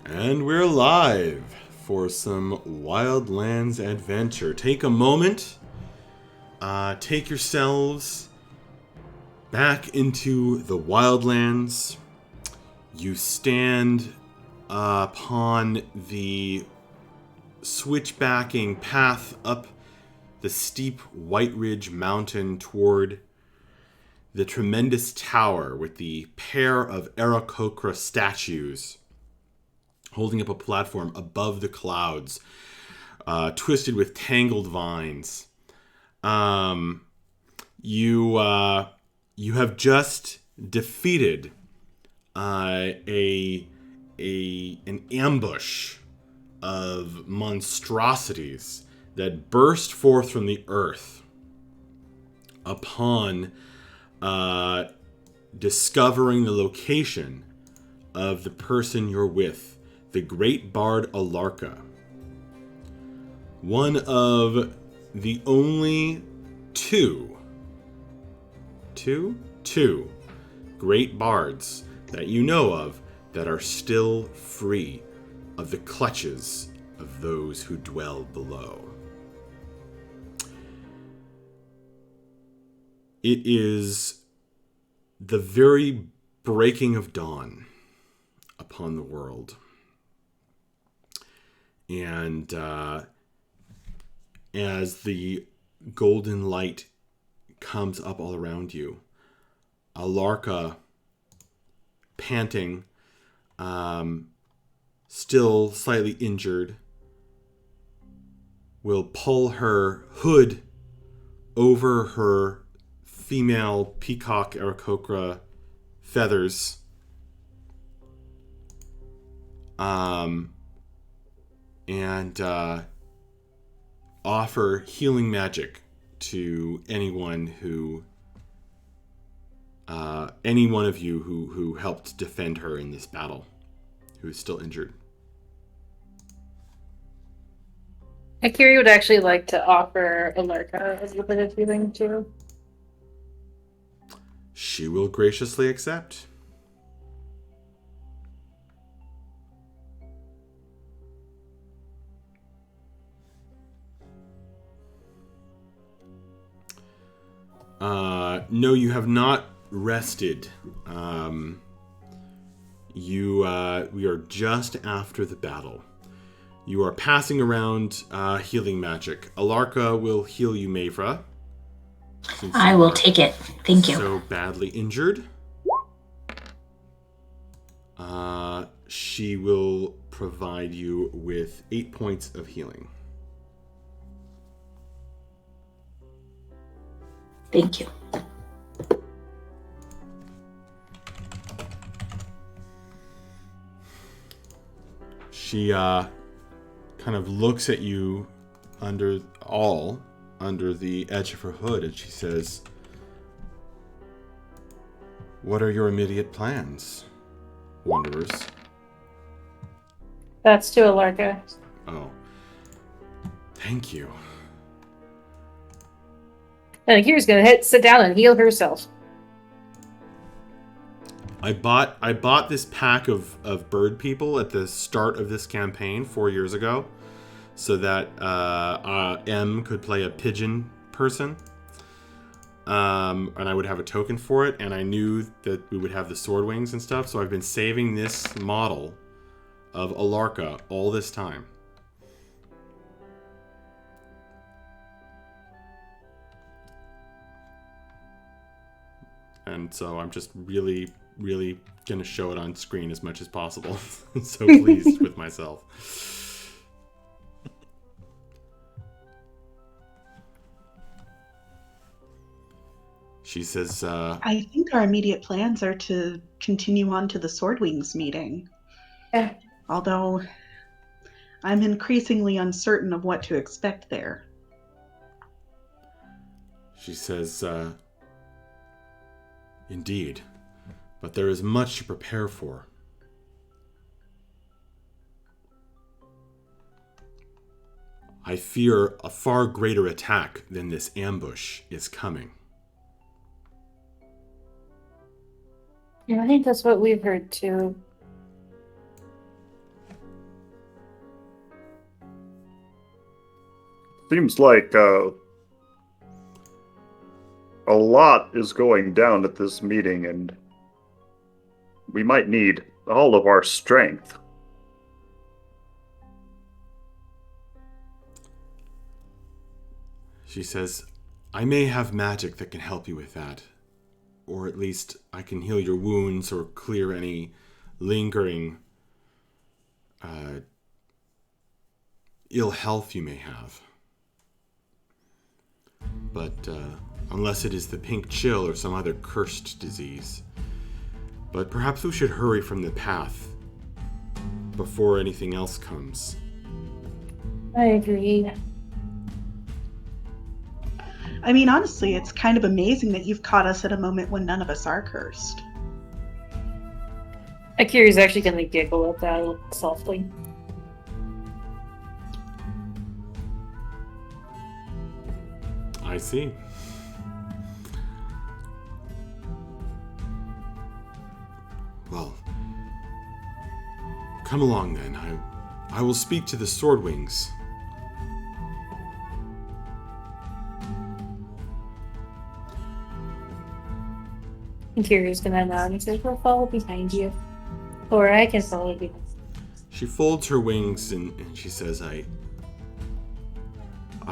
And we're live for some Wildlands adventure. Take a moment, take yourselves back into the Wildlands. You stand upon the switchbacking path up the steep Whiteridge mountain toward the tremendous tower with the pair of Aarakocra statues holding up a platform above the clouds, twisted with tangled vines. You have just defeated an ambush of monstrosities that burst forth from the earth upon discovering the location of the person you're with, the great bard Alarka. One of the only two great bards that you know of that are still free of the clutches of those who dwell below. It is the very breaking of dawn upon the world. And as the golden light comes up all around you, Alarka, panting, still slightly injured, will pull her hood over her female peacock Aarakocra feathers, and offer healing magic to any one of you who helped defend her in this battle, who is still injured. Akiri would actually like to offer Alarka a little bit of healing too. She will graciously accept. No, you have not rested. We are just after the battle. You are passing around healing magic. Alarka will heal you, Mavra. I will take it. Thank you. So badly injured. She will provide you with 8 points of healing. Thank you. She kind of looks at you under the edge of her hood, and she says, "What are your immediate plans, wanderers?" That's to Alarka. Oh. Thank you. And Akiri's gonna sit down and heal herself. I bought this pack of bird people at the start of this campaign 4 years ago, so that M could play a pigeon person, and I would have a token for it. And I knew that we would have the sword wings and stuff, so I've been saving this model of Alarka all this time. And so I'm just really going to show it on screen as much as possible. So pleased with myself. She says, I think our immediate plans are to continue on to the Sword Wings meeting. Yeah. Although I'm increasingly uncertain of what to expect there. She says, "Indeed, but there is much to prepare for. I fear a far greater attack than this ambush is coming." Yeah, I think that's what we've heard too. Seems like a lot is going down at this meeting, and we might need all of our strength. She says, I may have magic that can help you with that. Or at least I can heal your wounds or clear any lingering ill health you may have. But unless it is the pink chill or some other cursed disease. But perhaps we should hurry from the path before anything else comes. I agree. I mean, honestly, it's kind of amazing that you've caught us at a moment when none of us are cursed. Akira's actually gonna giggle at that softly. I see. Well, come along then. I will speak to the Swordwings. Akira's gonna nod and say, "We'll follow behind you, or I can follow you." She folds her wings and she says, I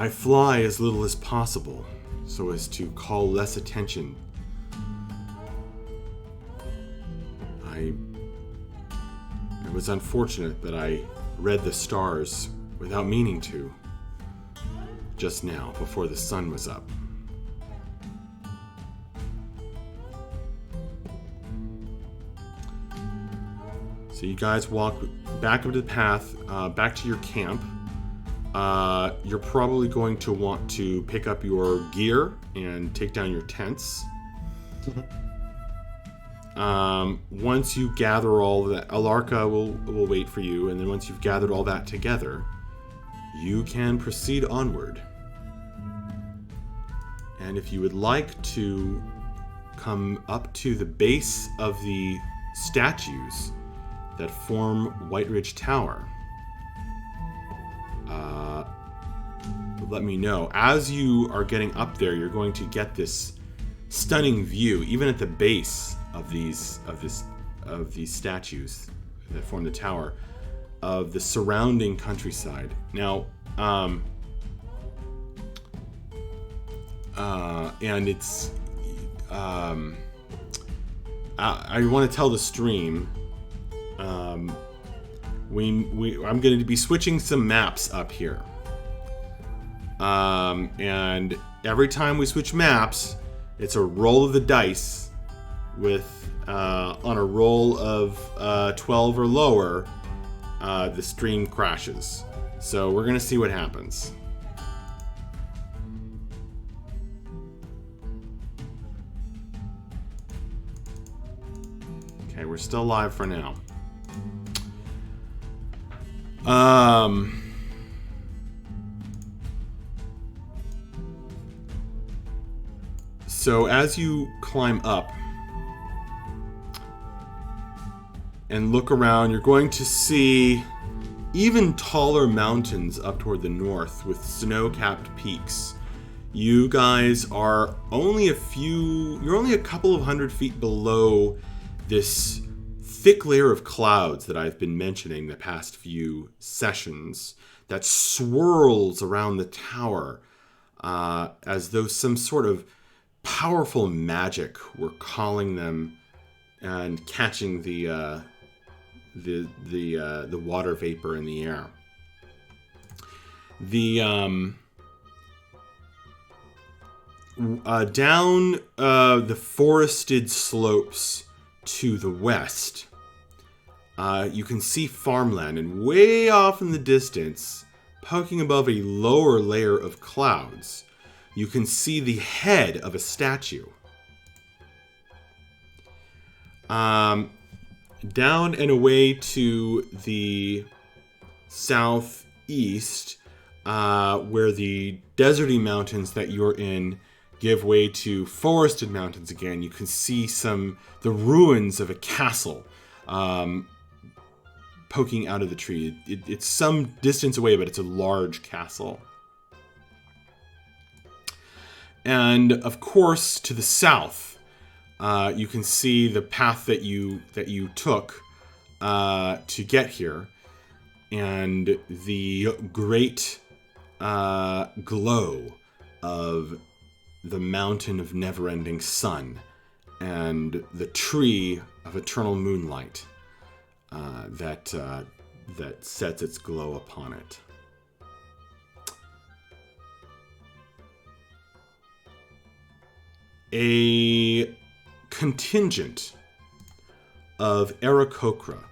fly as little as possible so as to call less attention. It was unfortunate that I read the stars without meaning to just now before the sun was up. So you guys walk back up to the path, back to your camp. You're probably going to want to pick up your gear and take down your tents. Once you gather all that, Alarka will wait for you, and then once you've gathered all that together, you can proceed onward. And if you would like to come up to the base of the statues that form Whiteridge Tower, let me know. As you are getting up there, you're going to get this stunning view, even at the base of these statues that form the tower, of the surrounding countryside. Now, and it's I want to tell the stream. I'm going to be switching some maps up here. And every time we switch maps, it's a roll of the dice with, on a roll of 12 or lower, the stream crashes. So we're going to see what happens. Okay, we're still live for now. So as you climb up and look around, you're going to see even taller mountains up toward the north with snow-capped peaks. You guys are only you're only a couple of 100 feet below this thick layer of clouds that I've been mentioning the past few sessions that swirls around the tower as though some sort of powerful magic were calling them and catching the water vapor in the air. Down the forested slopes to the west, you can see farmland, and way off in the distance, poking above a lower layer of clouds, you can see the head of a statue. Down and away to the southeast, where the deserty mountains that you're in give way to forested mountains again, you can see the ruins of a castle poking out of the tree. It's some distance away, but it's a large castle. And of course, to the south, you can see the path that you took to get here, and the great glow of the mountain of never-ending sun, and the tree of eternal moonlight that sets its glow upon it. A contingent of Aarakocra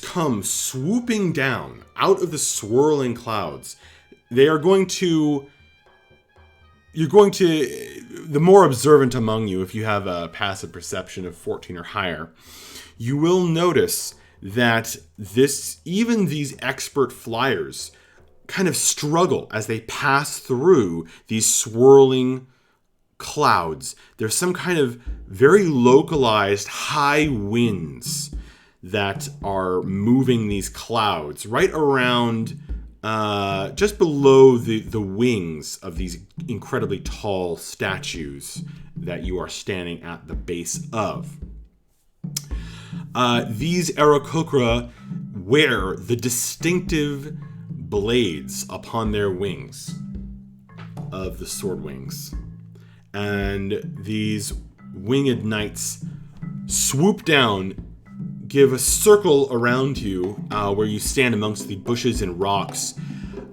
come swooping down out of the swirling clouds. They are going to... the more observant among you, if you have a passive perception of 14 or higher, you will notice that even these expert flyers kind of struggle as they pass through these swirling clouds. There's some kind of very localized high winds that are moving these clouds right around just below the wings of these incredibly tall statues that you are standing at the base of. These Aarakocra wear the distinctive blades upon their wings of the sword wings. And these winged knights swoop down, give a circle around you where you stand amongst the bushes and rocks.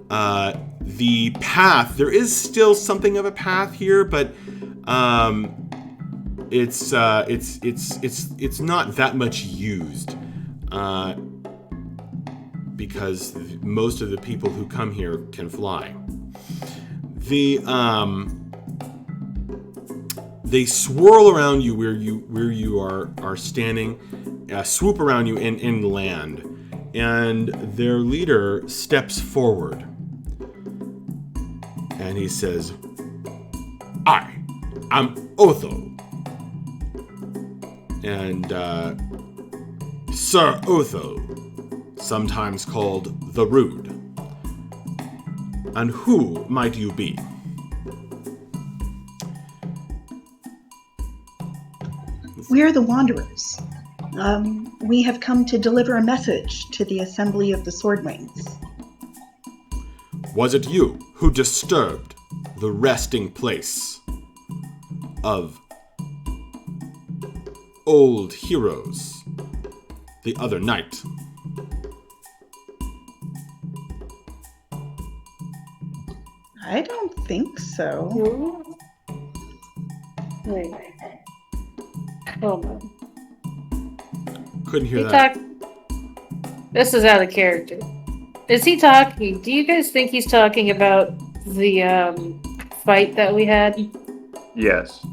The path, there is still something of a path here, but it's not that much used because most of the people who come here can fly. They swirl around you where you are standing, swoop around you and land, and their leader steps forward, and he says, "I am Otho, and Sir Otho, sometimes called the Rude. And who might you be?" We are the Wanderers. We have come to deliver a message to the Assembly of the Swordwings. Was it you who disturbed the resting place of old heroes the other night? I don't think so. Wait. Hold on. Couldn't hear He that. This is out of character. Is he talking? Do you guys think he's talking about the fight that we had? Yes.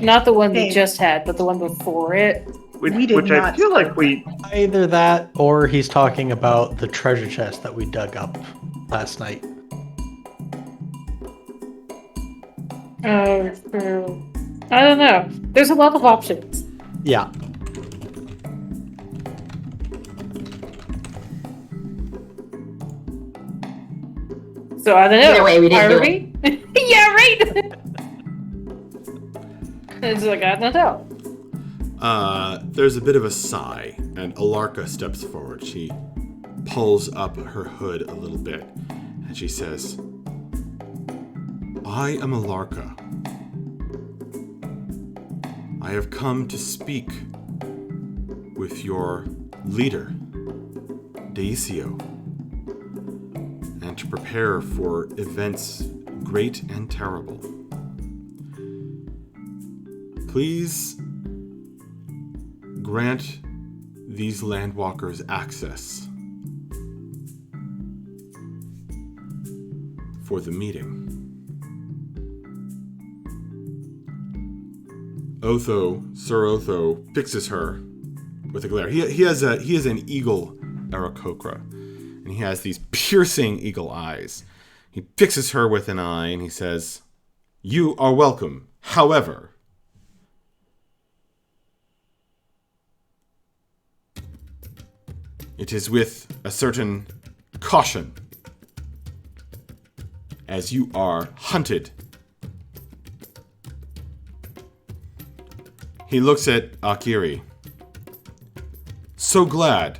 Not the one we Hey. just had, but the one before it. We did Which I not feel like start we... Either that, or he's talking about the treasure chest that we dug up last night. True. I don't know. There's a lot of options. Yeah. So I don't know. Either way, we didn't Are do we? Yeah, right. It's like I don't know. There's a bit of a sigh, and Alarka steps forward. She pulls up her hood a little bit, and she says, "I am Alarka. I have come to speak with your leader, Deisio, and to prepare for events great and terrible. Please grant these landwalkers access for the meeting." Sir Otho fixes her with a glare. He has an eagle Aarakocra, and he has these piercing eagle eyes. He fixes her with an eye, and he says, "You are welcome. However, it is with a certain caution, as you are hunted He looks at Akiri. So glad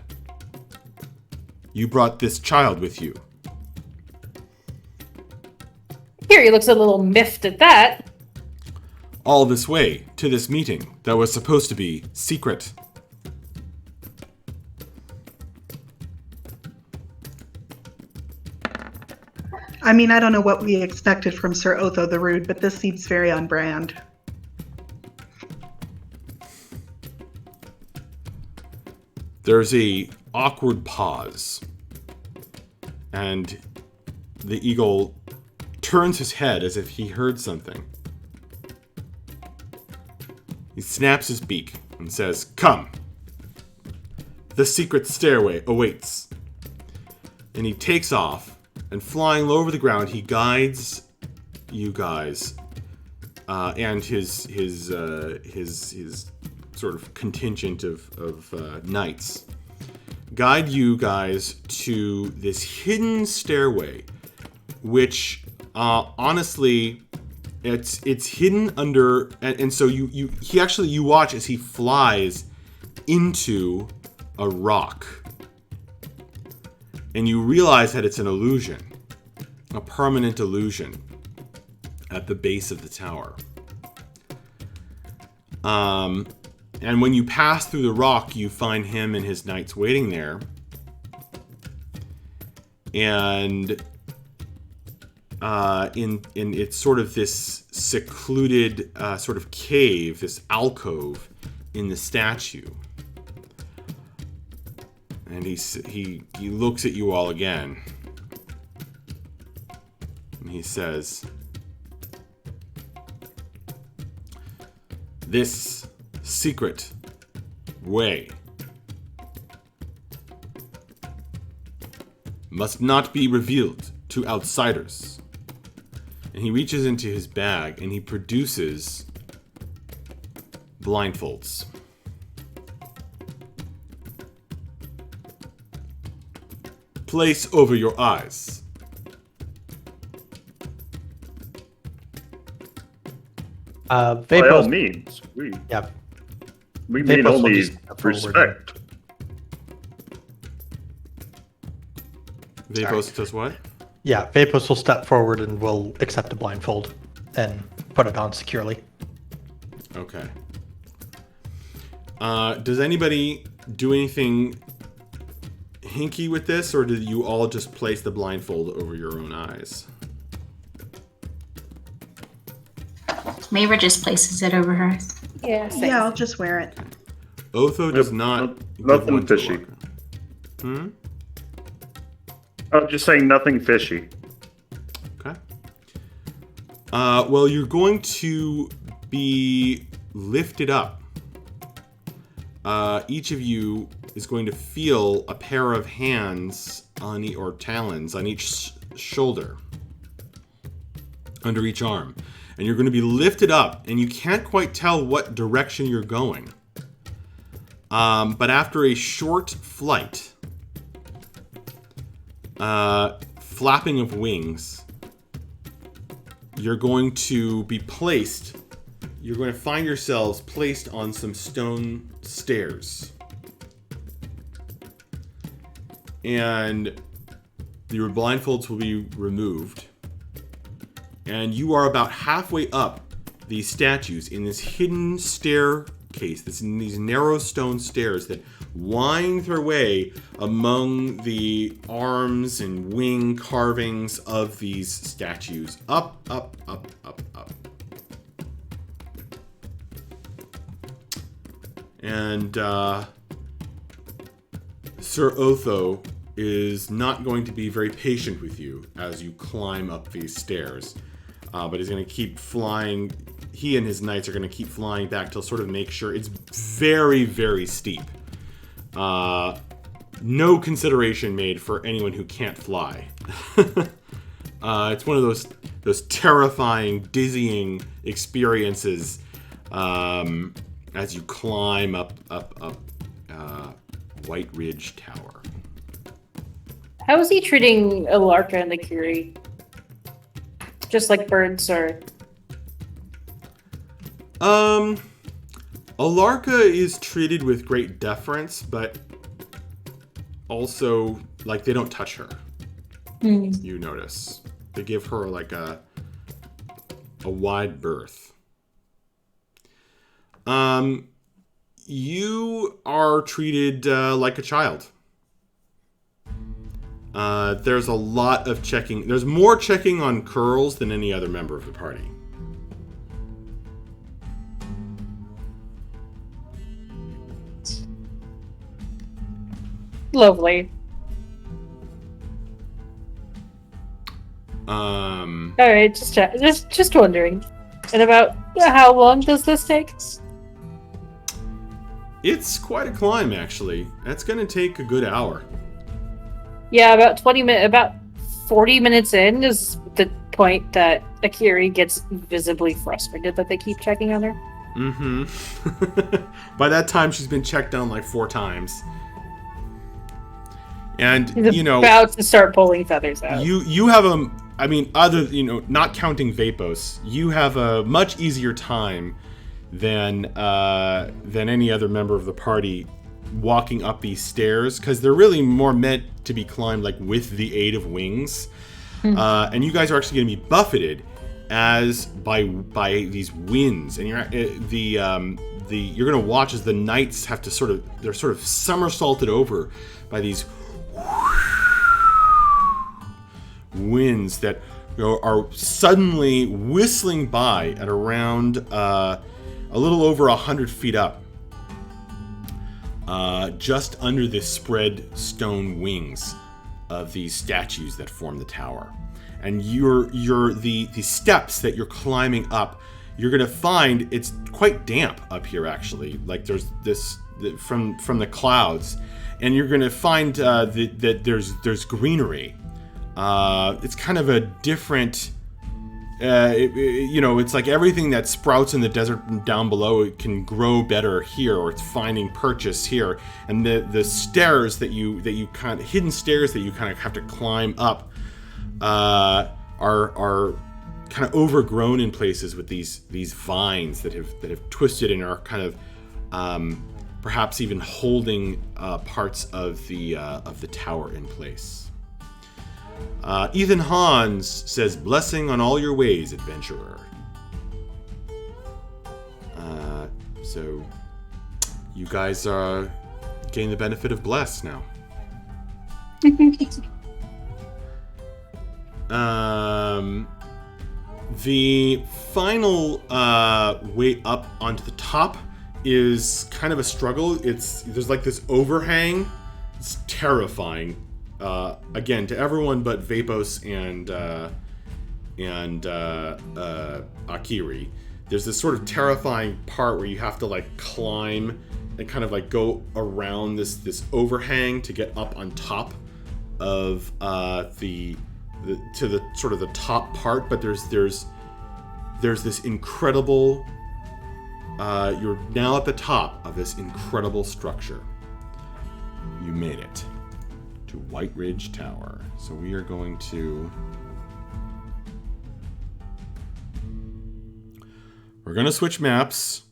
you brought this child with you. Here, he looks a little miffed at that. All this way to this meeting that was supposed to be secret. I mean, I don't know what we expected from Sir Otho the Rude, but this seems very on brand. There's a awkward pause, and the eagle turns his head as if he heard something. He snaps his beak and says, "Come. The secret stairway awaits." And he takes off, and flying low over the ground, he guides you guys and his sort of contingent of knights. Guide you guys to this hidden stairway, which honestly, it's hidden under, and so you watch as he flies into a rock, and you realize that it's an illusion, a permanent illusion at the base of the tower. And when you pass through the rock, you find him and his knights waiting there. And in it's sort of this secluded sort of cave, this alcove in the statue. And he looks at you all again. And he says, "This secret way must not be revealed to outsiders." And he reaches into his bag and he produces blindfolds. Place over your eyes. By all Vapos, means, we mean Vapos will only just step forward. respect. Vapos does what? Yeah, Vapos will step forward and will accept a blindfold and put it on securely. Okay. Does anybody do anything hinky with this, or do you all just place the blindfold over your own eyes? Mayra just places it over her eyes. Yeah, same. Yeah, I'll just wear it. Otho does Yep, not. give nothing one to fishy. Walker. I'm just saying nothing fishy. Okay. Well, you're going to be lifted up. Each of you is going to feel a pair of hands or talons on each shoulder, under each arm. And you're going to be lifted up, and you can't quite tell what direction you're going. But after a short flight, flapping of wings, you're going to be placed, you're going to find yourselves placed on some stone stairs. And your blindfolds will be removed. And you are about halfway up these statues in this hidden staircase, these narrow stone stairs that wind their way among the arms and wing carvings of these statues. Up, up, up, up, up. And Sir Otho is not going to be very patient with you as you climb up these stairs. But he's going to keep flying. He and his knights are going to keep flying back to sort of make sure it's very, very steep. No consideration made for anyone who can't fly. It's one of those terrifying, dizzying experiences as you climb up Whiteridge Tower. How is he treating Alarka and the Curie? Just like birds are. Alarka is treated with great deference, but also, like, they don't touch her. You notice. They give her, like, a wide berth. You are treated like a child. There's a lot of checking. There's more checking on curls than any other member of the party. Lovely. Um, All right, just wondering. And about how long does this take? it's quite a climb, actually. That's going to take a good hour. Yeah, about 20 minutes, about 40 minutes in is the point that Akiri gets visibly frustrated that they keep checking on her. Mm-hmm. By that time, she's been checked on like 4 times. And, He's you know, about to start pulling feathers out. you have a, I mean, other, you know, not counting Vapos, you have a much easier time than any other member of the party walking up these stairs, because they're really more meant to be climbed like with the aid of wings. And you guys are actually going to be buffeted as by these winds, and you're you're going to watch as the knights have to they're sort of somersaulted over by these winds that are suddenly whistling by at around a little over 100 feet up, just under the spread stone wings of these statues that form the tower. And the steps that you're climbing up, you're gonna find it's quite damp up here, actually. Like there's from the clouds, and you're gonna find that there's greenery. It's kind of a different. It's like everything that sprouts in the desert down below, it can grow better here, or it's finding purchase here. And the stairs that you kind of hidden stairs that you kind of have to climb up are kind of overgrown in places with these vines that have twisted and are kind of perhaps even holding parts of the tower in place. Ethan Hans says, "Blessing on all your ways, adventurer." So you guys are getting the benefit of bless now. The final way up onto the top is kind of a struggle. There's like this overhang. It's terrifying. Again, to everyone but Vapos and Akiri, there's this sort of terrifying part where you have to like climb and kind of like go around this overhang to get up on top of the sort of the top part. But there's this incredible. You're now at the top of this incredible structure. You made it to Whiteridge Tower. So we are going to... We're going to switch maps.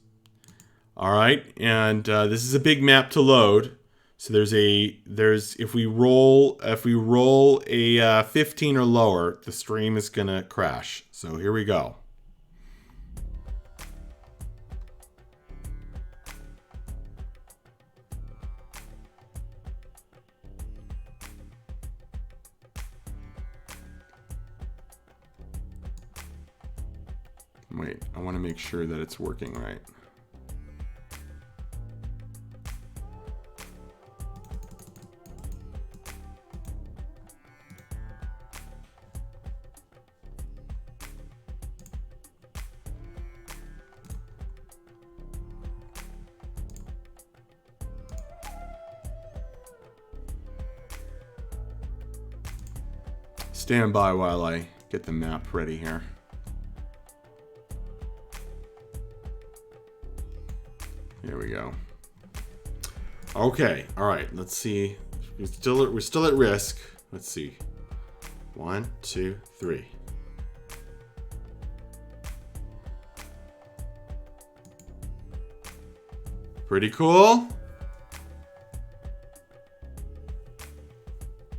All right, and this is a big map to load. So if we roll a 15 or lower, the stream is going to crash. So here we go. Wait, I want to make sure that it's working right. Stand by while I get the map ready here. Here we go. Okay, all right. Let's see. We're still at risk. Let's see. 1, 2, 3. Pretty cool.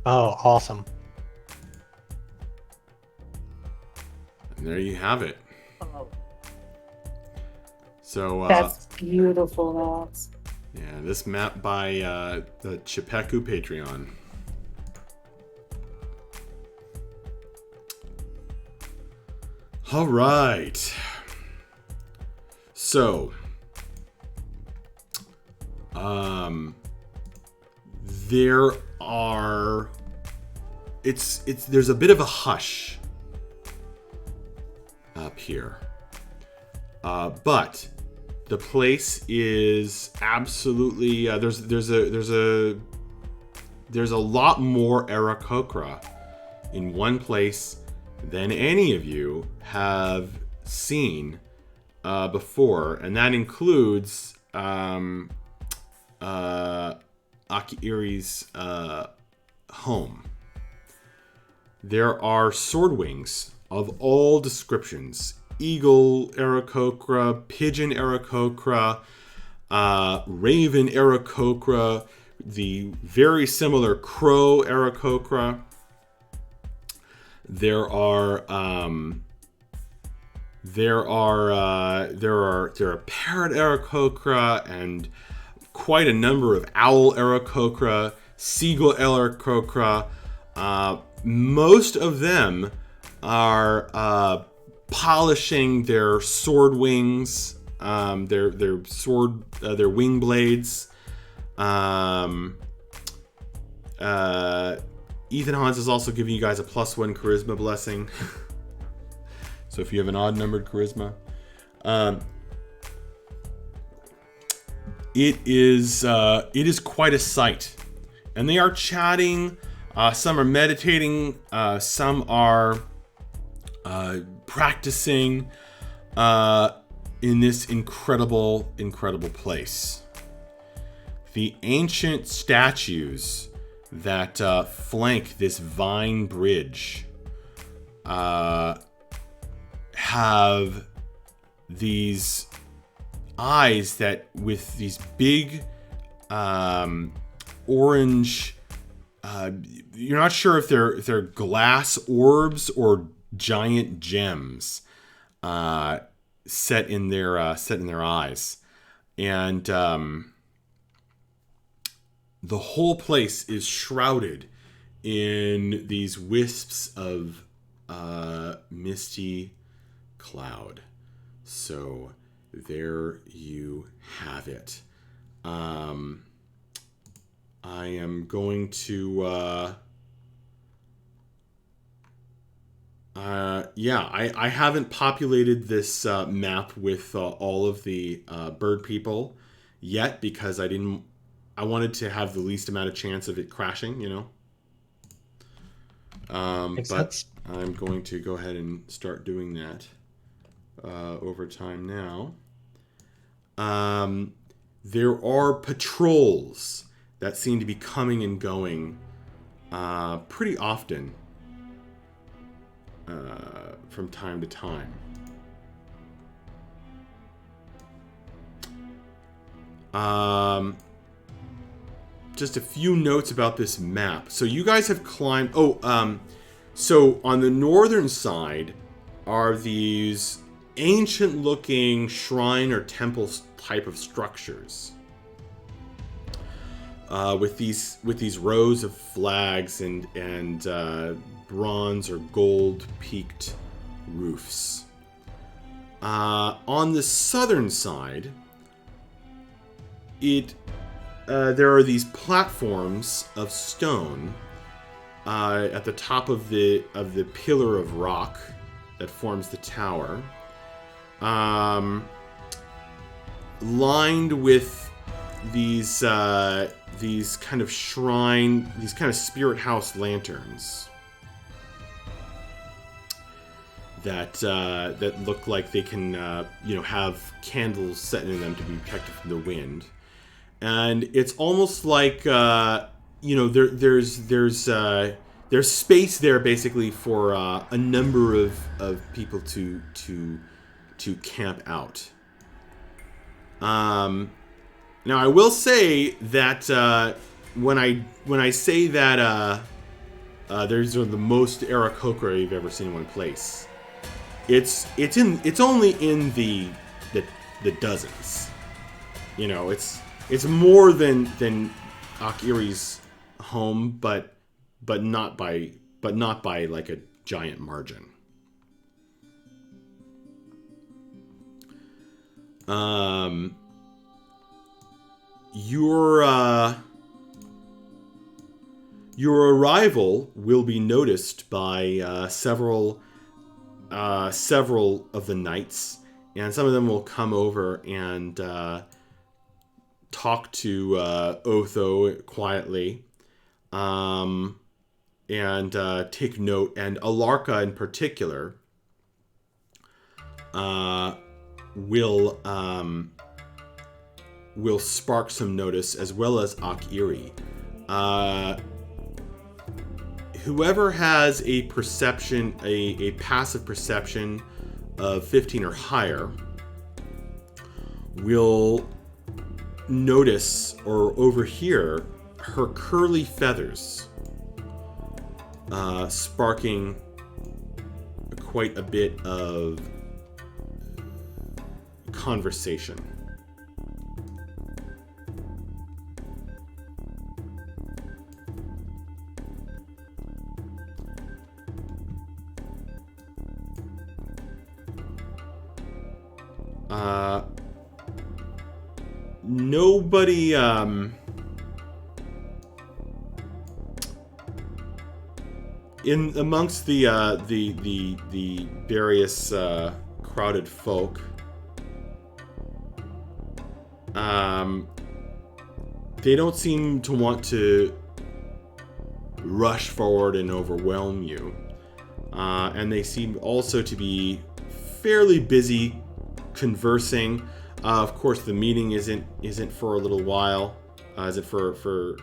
Oh, awesome. And there you have it. So, That's beautiful, Alex. yeah, this map by the Chipeku Patreon. All right. So, there are. There's a bit of a hush up here, but the place is absolutely there's a lot more Aarakocra in one place than any of you have seen before, and that includes Akiiri's home. There are sword wings of all descriptions. Eagle Aarakocra, pigeon Aarakocra, raven Aarakocra, the very similar crow Aarakocra. There are parrot Aarakocra and quite a number of owl Aarakocra, seagull Aarakocra. Most of them are polishing their sword wings, their wing blades. Ethan Hans is also giving you guys a +1 charisma blessing. So if you have an odd numbered charisma, it is quite a sight. And they are chatting. Some are meditating. Some are practicing in this incredible place. The ancient statues that flank this vine bridge have these eyes that with these big orange, you're not sure if they're glass orbs or giant gems set in their eyes, and the whole place is shrouded in these wisps of misty cloud. So there you have it. I am going to I haven't populated this map with all of the bird people yet because I wanted to have the least amount of chance of it crashing, you know. But sense. I'm going to go ahead and start doing that over time now. There are patrols that seem to be coming and going pretty often from time to time. Just a few notes about this map. So you guys have climbed... so on the northern side are these ancient-looking shrine or temple type of structures. With these rows of flags and bronze or gold peaked roofs. On the southern side, there are these platforms of stone at the top of the pillar of rock that forms the tower, lined with these kind of shrine, these kind of spirit house lanterns that look like they can have candles set in them to be protected from the wind. And it's almost like there's space there basically for a number of people to camp out. Now, I will say that when I say that these are the most Aarakocra you've ever seen in one place, it's only in the dozens. You know, it's more than Akiri's home, but not by like a giant margin. Your arrival will be noticed by several of the knights, and some of them will come over and talk to Otho quietly, and take note. And Alarka in particular will spark some notice, as well as Akiri. Whoever has a perception, a passive perception of 15 or higher, will notice or overhear her curly feathers sparking quite a bit of conversation. Nobody in amongst the various crowded folk, they don't seem to want to rush forward and overwhelm you, and they seem also to be fairly busy conversing. Of course, the meeting isn't for a little while, isn't for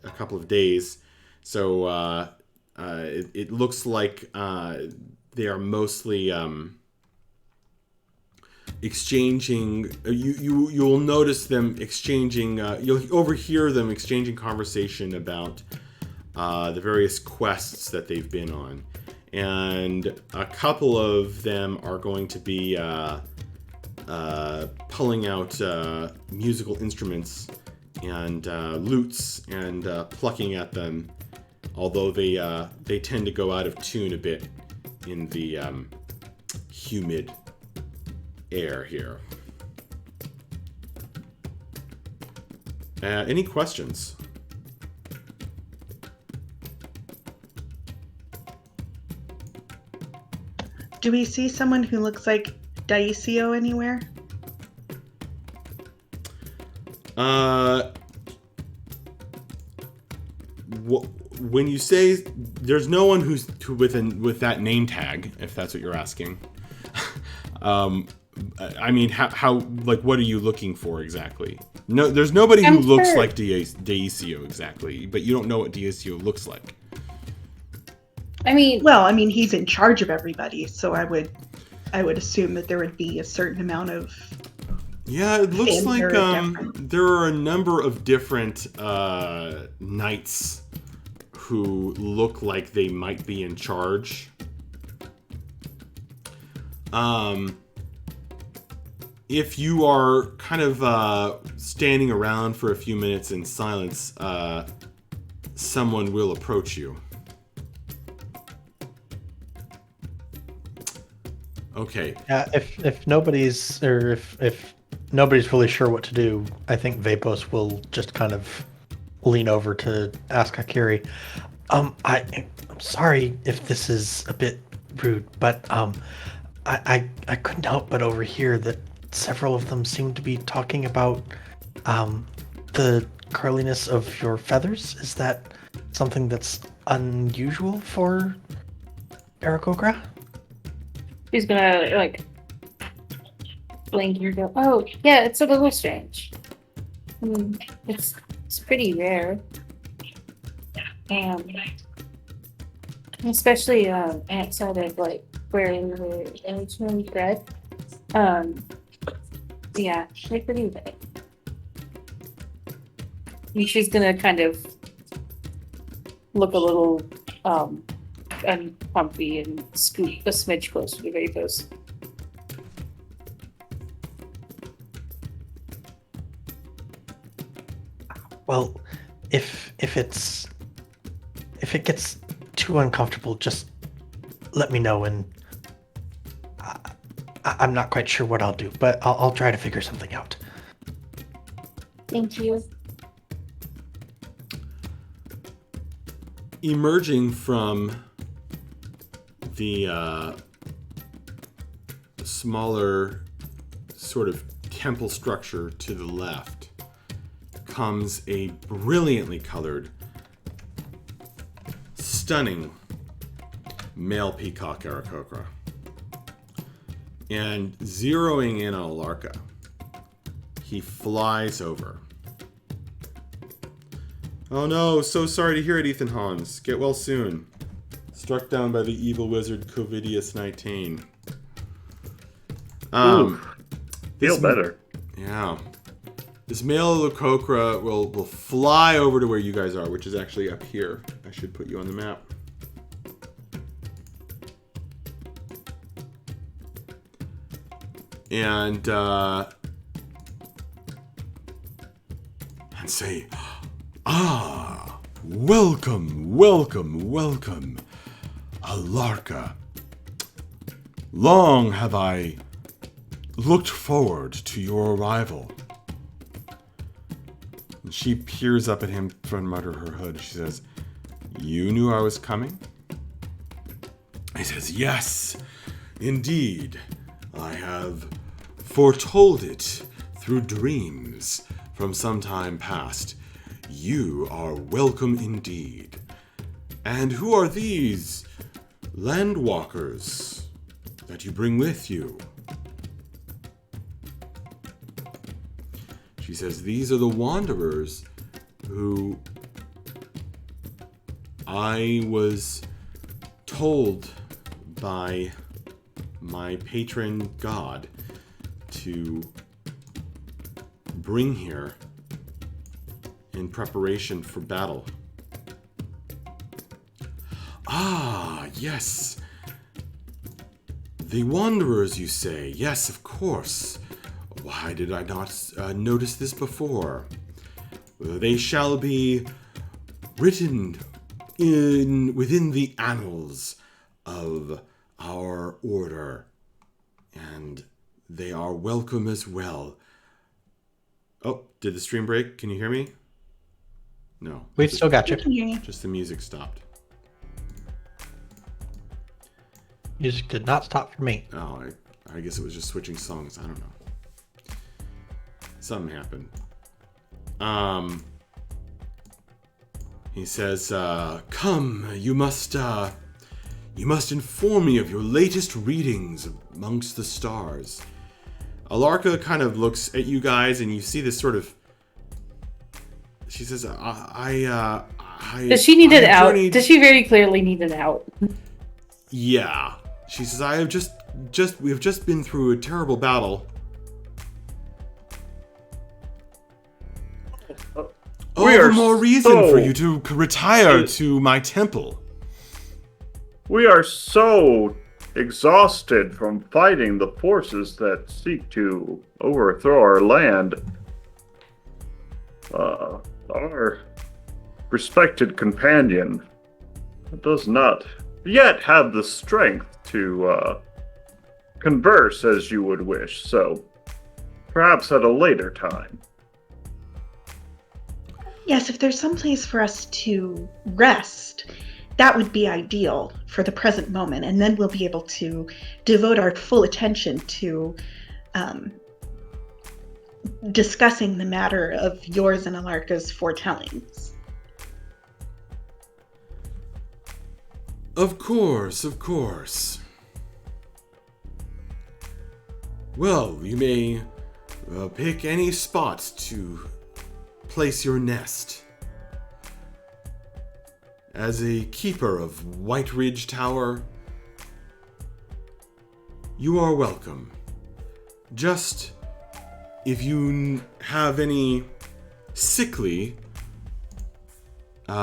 a couple of days. So it looks like they are mostly exchanging. You'll notice them exchanging. You'll overhear them exchanging conversation about the various quests that they've been on, and a couple of them are going to be pulling out musical instruments and lutes and plucking at them, although they tend to go out of tune a bit in the humid air here. Any questions? Do we see someone who looks like Daisio anywhere? When you say there's no one who's with that name tag, if that's what you're asking, I mean, how like what are you looking for exactly? No, there's nobody who looks like Daisio exactly, but you don't know what Daisio looks like. I mean, he's in charge of everybody, so I would assume that there would be a certain amount of. Yeah, it looks like there are a number of different knights who look like they might be in charge. If you are kind of standing around for a few minutes in silence, someone will approach you. Okay. If nobody's really sure what to do, I think Vapos will just kind of lean over to ask Akiri. I'm sorry if this is a bit rude, but I couldn't help but overhear that several of them seem to be talking about the curliness of your feathers. Is that something that's unusual for Aarakocra? He's gonna like blink and go, "Oh, yeah, it's a little strange. I mean, it's pretty rare, especially outside of like where we were originally bred. Yeah, they're pretty rare." She's gonna kind of look a little uncomfy and scoot a smidge closer to Vapos. Well, if it gets too uncomfortable, just let me know, and I'm not quite sure what I'll do, but I'll try to figure something out. Thank you. Emerging from the smaller sort of temple structure to the left comes a brilliantly colored, stunning male peacock Aarakocra. And zeroing in on Alarka, he flies over. Oh no, so sorry to hear it, Ethan Hans. Get well soon. Struck down by the evil wizard Covidius 19. Feel better. Yeah. This male Aarakocra will fly over to where you guys are, which is actually up here. I should put you on the map. And say, welcome, welcome, welcome, Alarka. Long have I looked forward to your arrival. And she peers up at him from under her hood. She says, you knew I was coming? He says, yes, indeed. I have foretold it through dreams from some time past. You are welcome indeed. And who are these landwalkers that you bring with you? She says, these are the wanderers who I was told by my patron god to bring here in preparation for battle. Ah, yes. The wanderers, you say? Yes, of course. Why did I not notice this before? They shall be written within the annals of our order, and they are welcome as well. Oh, did the stream break? Can you hear me? No. We've still got you. I can hear you. Just the music stopped. Music did not stop for me. Oh, I guess it was just switching songs. I don't know. Something happened. He says, come, you must inform me of your latest readings amongst the stars. Alarka kind of looks at you guys, and you see this sort of. She says, Does she need an out? journeyed... Does she very clearly need an out? Yeah. She says, I have we have just been through a terrible battle. All We the are more reason so- for you to retire to my temple. We are so exhausted from fighting the forces that seek to overthrow our land. Our respected companion does not yet have the strength to converse as you would wish, so perhaps at a later time. Yes, if there's some place for us to rest, that would be ideal for the present moment, and then we'll be able to devote our full attention to discussing the matter of yours and Alarka's foretellings. Of course, of course. Well, you may pick any spot to place your nest. As a keeper of Whiteridge Tower, you are welcome. Just if you have any sickly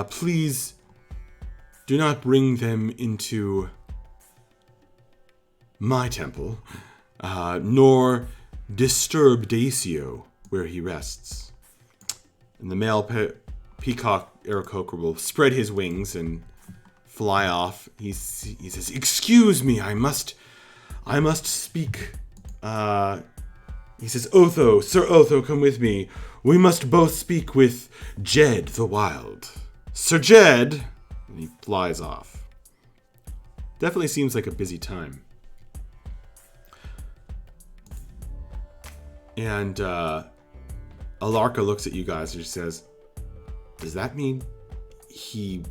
Please do not bring them into my temple, nor disturb Dacio where he rests. And the male peacock Aarakocra will spread his wings and fly off. He says, "Excuse me, I must speak." He says, "Otho, Sir Otho, come with me. We must both speak with Jed the Wild. Sir Jed," and he flies off. Definitely seems like a busy time. And Alarka looks at you guys and she says, "Does that mean he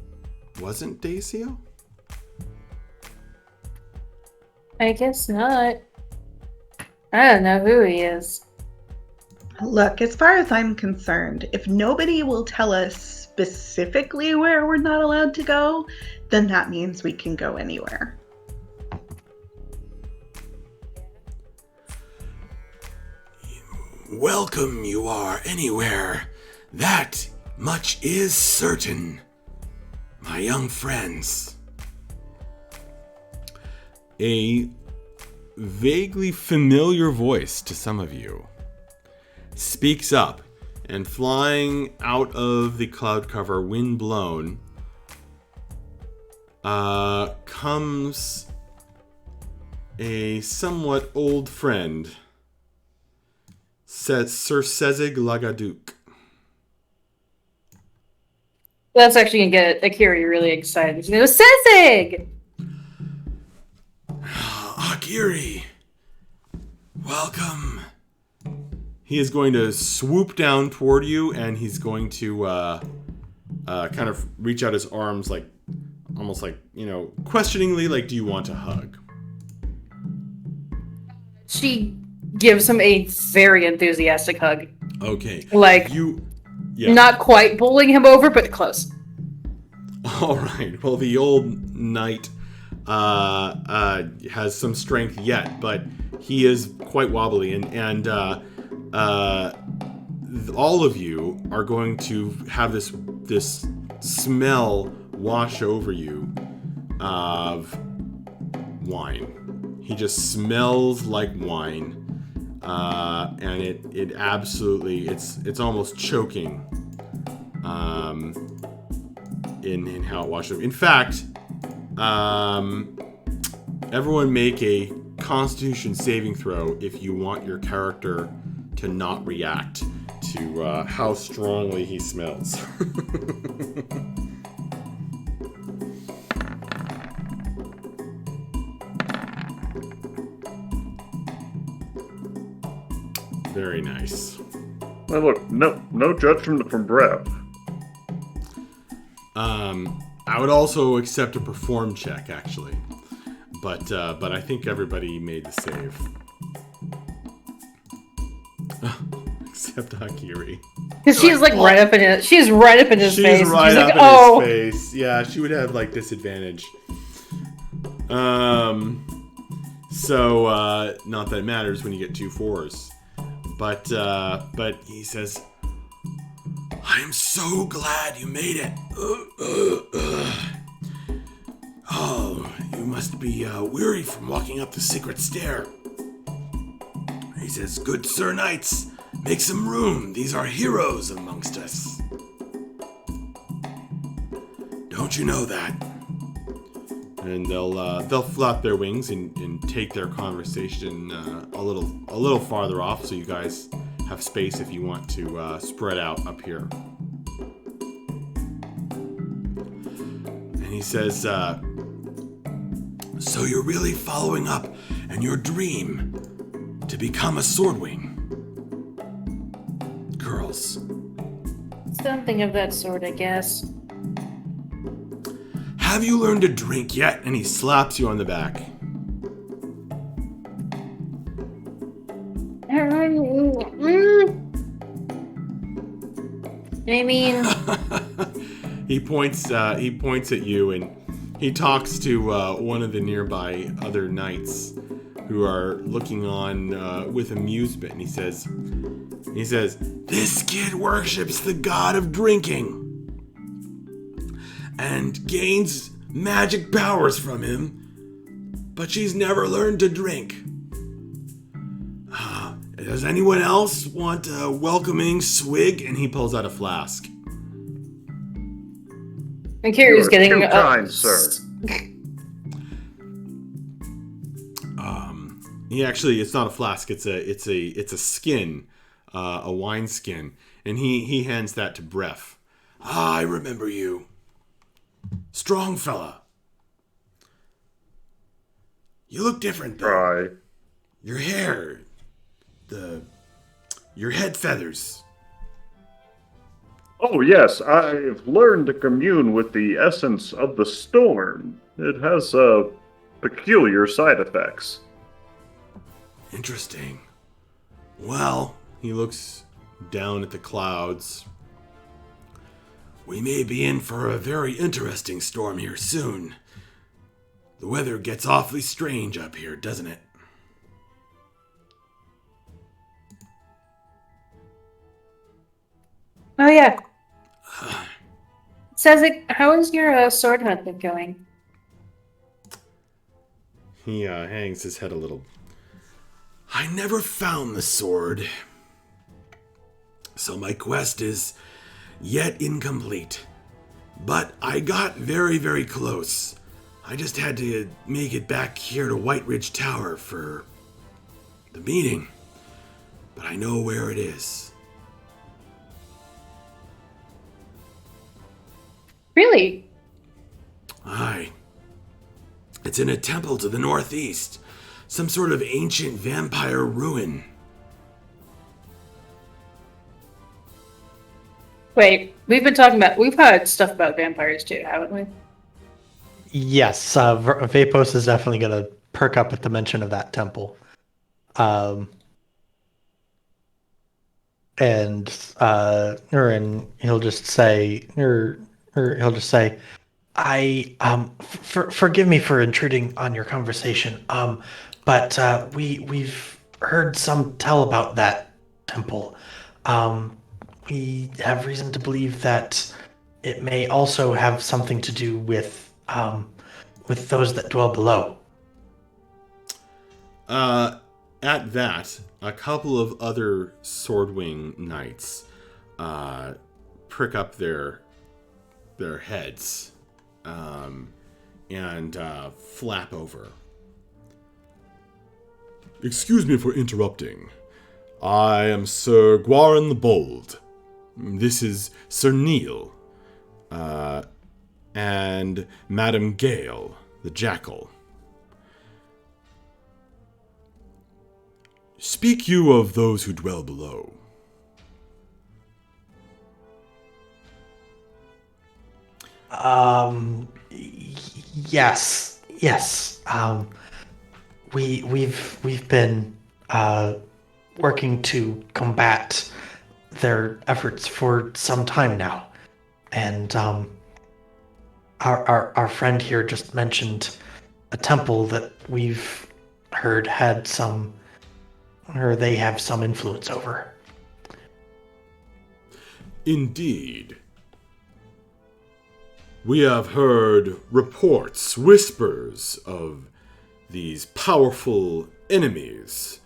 wasn't Dacio?" I guess not. I don't know who he is. Look, as far as I'm concerned, if nobody will tell us specifically where we're not allowed to go, then that means we can go anywhere. "Welcome you are anywhere. That much is certain, my young friends." A vaguely familiar voice to some of you speaks up, and flying out of the cloud cover, wind blown, comes a somewhat old friend, Sir Sezig Lagaduke. That's actually gonna get Akiri really excited. She's gonna go, Sezig! Akiri, welcome. He is going to swoop down toward you, and he's going to kind of reach out his arms, like almost like, questioningly, like, "Do you want a hug?" She gives him a very enthusiastic hug. Okay. Like, Yeah. not quite bowling him over, but close. All right. Well, the old knight has some strength yet, but he is quite wobbly, and all of you are going to have this smell wash over you of wine. He just smells like wine, and it absolutely it's almost choking in how it washes over. In fact, everyone make a Constitution saving throw if you want your character to not react to how strongly he smells. Very nice. Now look, no judgment from Brett. I would also accept a perform check, actually, but I think everybody made the save. Except Akiri. Because she's like right up in it. She's right up in his face. She's right she's up like, in oh. his face. Yeah, she would have like disadvantage. So not that it matters when you get 2 4s. But he says, "I am so glad you made it. Oh, you must be weary from walking up the secret stair." He says, "Good Sir Knights, make some room. These are heroes amongst us. Don't you know that?" And they'll flap their wings and take their conversation a little farther off, so you guys have space if you want to spread out up here. And he says, "So you're really following up on your dream to become a swordwing, girls?" Something of that sort, I guess. "Have you learned to drink yet?" And he slaps you on the back. I mean, He points at you, and he talks to one of the nearby other knights who are looking on with amusement. And he says, "This kid worships the god of drinking." and gains magic powers from him, but she's never learned to drink. Does anyone else want a welcoming swig? And he pulls out a flask. And Carrie's You're getting too kind, sir. It's not a flask. It's a skin, a wine skin, and he hands that to Bref. I remember you, strong fella. You look different though. Try. Your hair, your head feathers. Oh, yes, I've learned to commune with the essence of the storm. It has peculiar side effects. Interesting. Well, he looks down at the clouds. We may be in for a very interesting storm here soon. The weather gets awfully strange up here, doesn't it? Oh yeah. Says it. How is your sword hunt been going? He hangs his head a little. I never found the sword, so my quest is yet incomplete. But I got very, very close. I just had to make it back here to Whiteridge Tower for the meeting. But I know where it is. Really? Aye. It's in a temple to the northeast. Some sort of ancient vampire ruin. Wait, we've heard stuff about vampires too, haven't we? Yes, Vapos is definitely going to perk up at the mention of that temple. And he'll just say, forgive me for intruding on your conversation. But we've heard some tell about that temple. We have reason to believe that it may also have something to do with those that dwell below. At that, a couple of other Swordwing knights prick up their heads and flap over. Excuse me for interrupting. I am Sir Gwarin the Bold. This is Sir Neil. And Madame Gale, the Jackal. Speak you of those who dwell below. Yes. We've been working to combat their efforts for some time now, and our friend here just mentioned a temple that we've heard had some, or they have some influence over. Indeed. We have heard reports, whispers of these powerful enemies,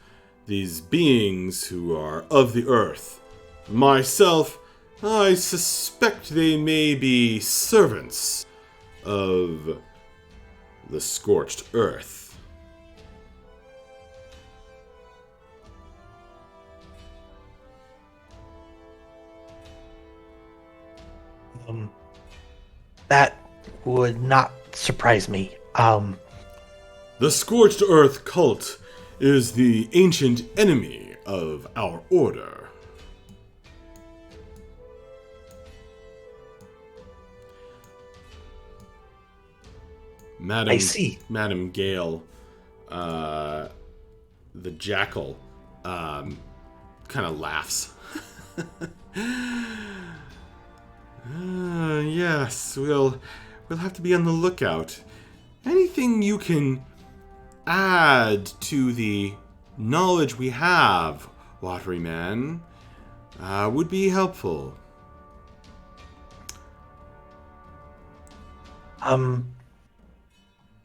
these beings who are of the earth. Myself, I suspect they may be servants of the scorched earth. That would not surprise me. The Scorched Earth cult is the ancient enemy of our order. I see. Madame Gale, the Jackal, kind of laughs. Yes, we'll have to be on the lookout. Anything you can add to the knowledge we have, Watery Man, would be helpful.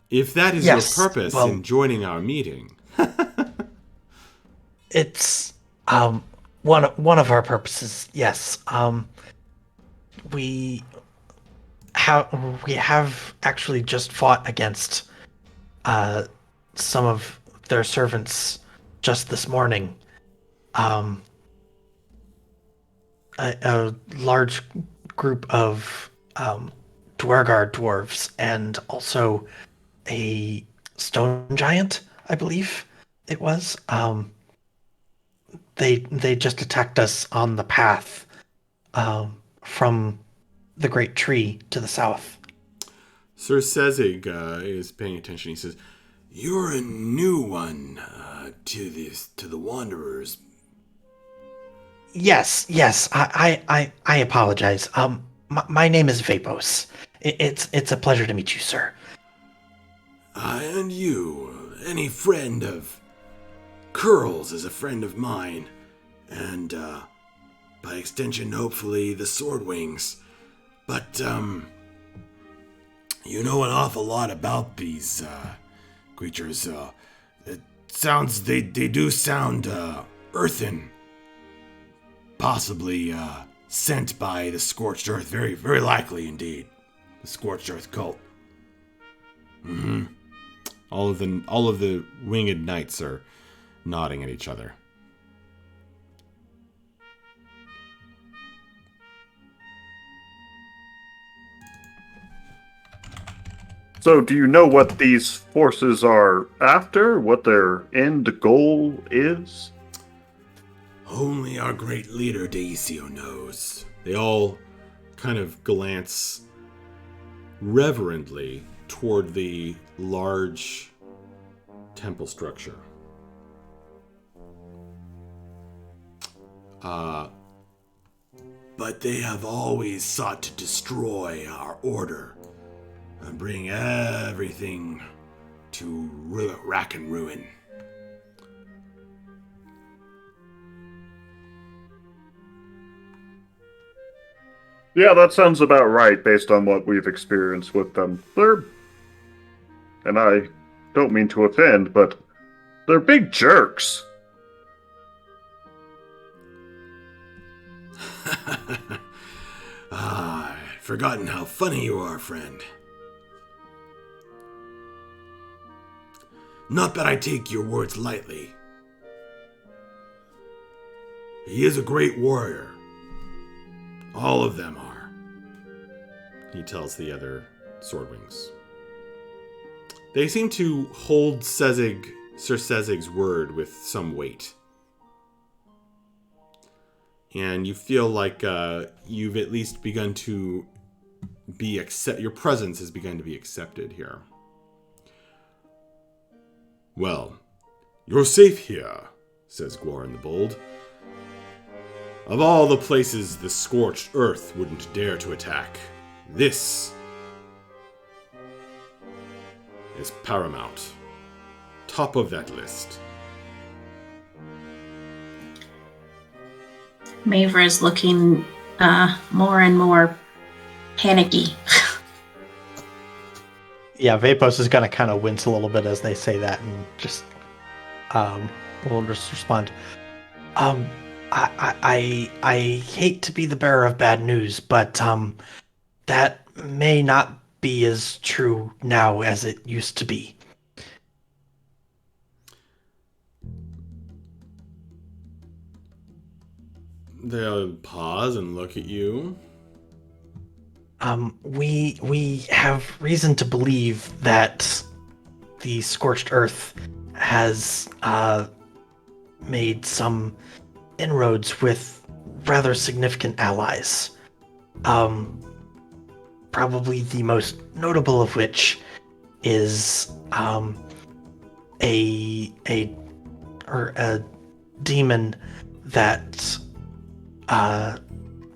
If that is Yes, your purpose well- in joining our meeting. It's one of our purposes. Yes. We have actually just fought against some of their servants just this morning. A large group of Dwargar dwarves and also a stone giant, I believe it was. They just attacked us on the path from the great tree to the south. Sir Sezig is paying attention. He says, "You're a new one to the Wanderers." Yes. I apologize. My name is Vapos. It's a pleasure to meet you, sir. And you, any friend of Curls is a friend of mine, and by extension, hopefully, the Swordwings. But you know an awful lot about these creatures. They do sound earthen. Possibly sent by the Scorched Earth. Very, very likely indeed. The Scorched Earth cult. Mm-hmm. All of the winged knights are nodding at each other. So, do you know what these forces are after? What their end goal is? Only our great leader, Deisio, knows. They all kind of glance reverently toward the large temple structure. But they have always sought to destroy our order and bring everything to rack and ruin. Yeah, that sounds about right based on what we've experienced with them. And I don't mean to offend, but they're big jerks. I'd forgotten how funny you are, friend. Not that I take your words lightly. He is a great warrior. All of them are. He tells the other Swordwings. They seem to hold Sir Sezig's word with some weight. And you feel like you've at least begun to be your presence has begun to be accepted here. Well, you're safe here, says Gwarin the Bold. Of all the places the scorched earth wouldn't dare to attack, this is paramount. Top of that list. Mavra is looking more and more panicky. Yeah, Vapos is gonna kind of wince a little bit as they say that, and just will just respond. I hate to be the bearer of bad news, but that may not be as true now as it used to be. They'll pause and look at you. We have reason to believe that the scorched earth has made some inroads with rather significant allies. Probably the most notable of which is a demon that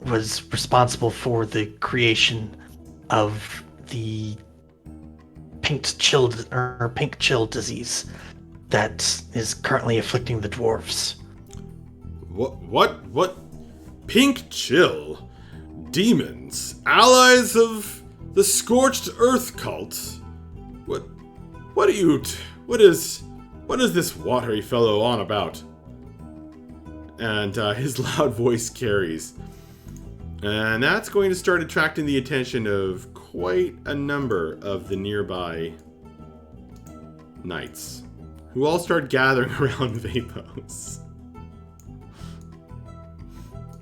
was responsible for the creation of the pink chill disease that is currently afflicting the dwarves. What? Pink chill? Demons? Allies of The Scorched Earth Cult? What are you... what is this watery fellow on about? And his loud voice carries. And that's going to start attracting the attention of quite a number of the nearby knights, who all start gathering around Vapos.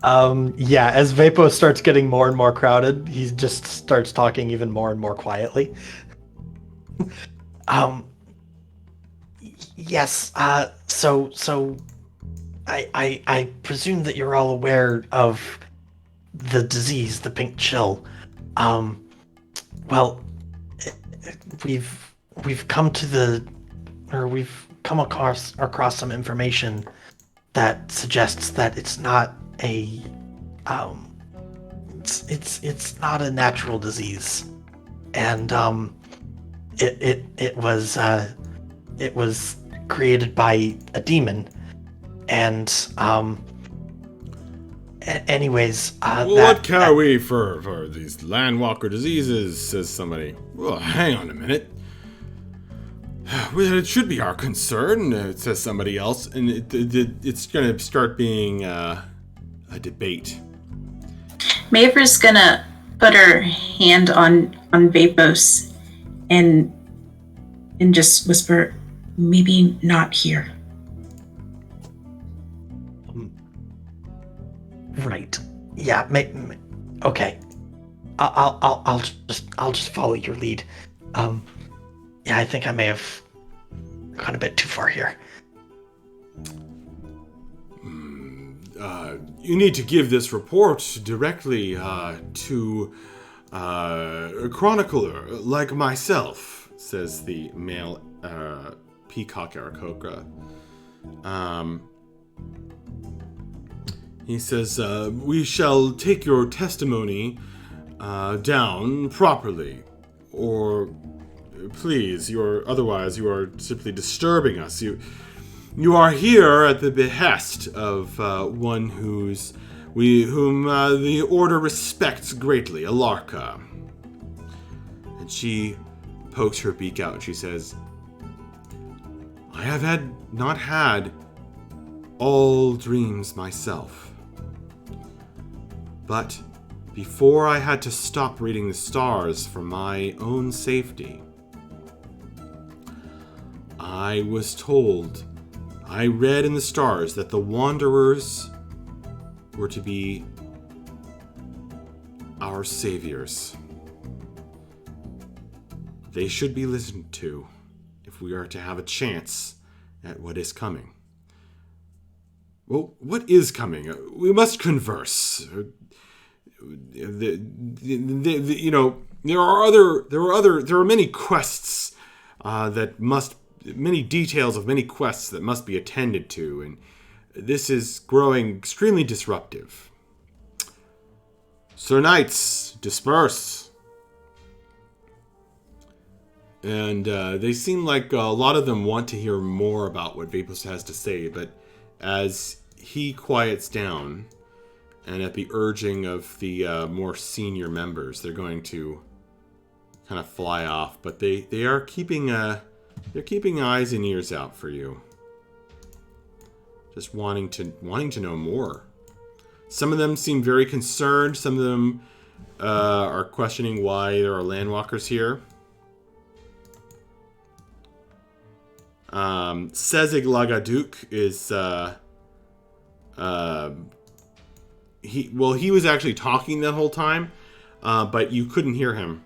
Yeah, as Vapos starts getting more and more crowded, he just starts talking even more and more quietly. Yes, so I presume that you're all aware of the disease, the pink chill. Well, we've come across some information that suggests that it's not a it's not a natural disease, and it was created by a demon, and anyways, what care we for these landwalker diseases? Says somebody. Well, hang on a minute. Well, it should be our concern, says somebody else, and it's going to start being a debate. Mavra's gonna put her hand on Vapos and just whisper, maybe not here. Right. Yeah. Okay. I'll just follow your lead. Yeah, I think I may have gone a bit too far here. You need to give this report directly to a chronicler like myself, says the male peacock Aarakocra. He says, we shall take your testimony down properly, or please, otherwise you are simply disturbing us. You are here at the behest of one whom the Order respects greatly, Alarka. And she pokes her beak out and she says, I have not had all dreams myself. But before I had to stop reading the stars for my own safety, I was told, I read in the stars that the Wanderers were to be our saviors. They should be listened to if we are to have a chance at what is coming. Well, what is coming? We must converse. There are many quests many details of many quests that must be attended to, and this is growing extremely disruptive. Sir Knights, disperse. And they seem like a lot of them want to hear more about what Vapos has to say, but as he quiets down, and at the urging of the more senior members, they're going to kind of fly off, but they are keeping eyes and ears out for you. Just wanting to know more. Some of them seem very concerned. Some of them are questioning why there are landwalkers here. Sezig Lagaduk is he was actually talking that whole time, but you couldn't hear him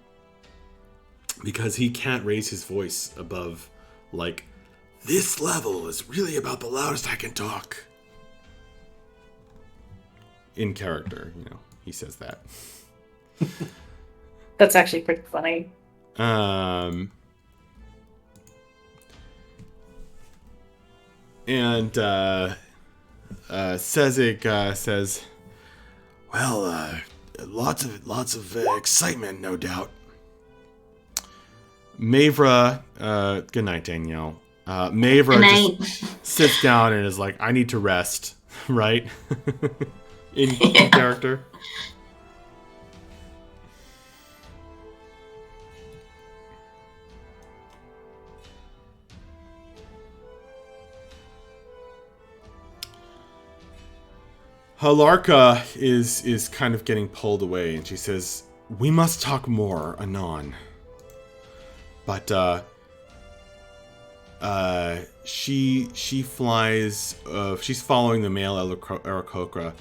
because he can't raise his voice above, like, this level is really about the loudest I can talk. In character, he says that. That's actually pretty funny. And Sezig says, well, lots of excitement, no doubt. Mavra, good night, Danielle. Mavra just sits down and is like, I need to rest, right? in character. Halarka is kind of getting pulled away, and she says, "We must talk more anon." But she flies. She's following the male Aarakocra,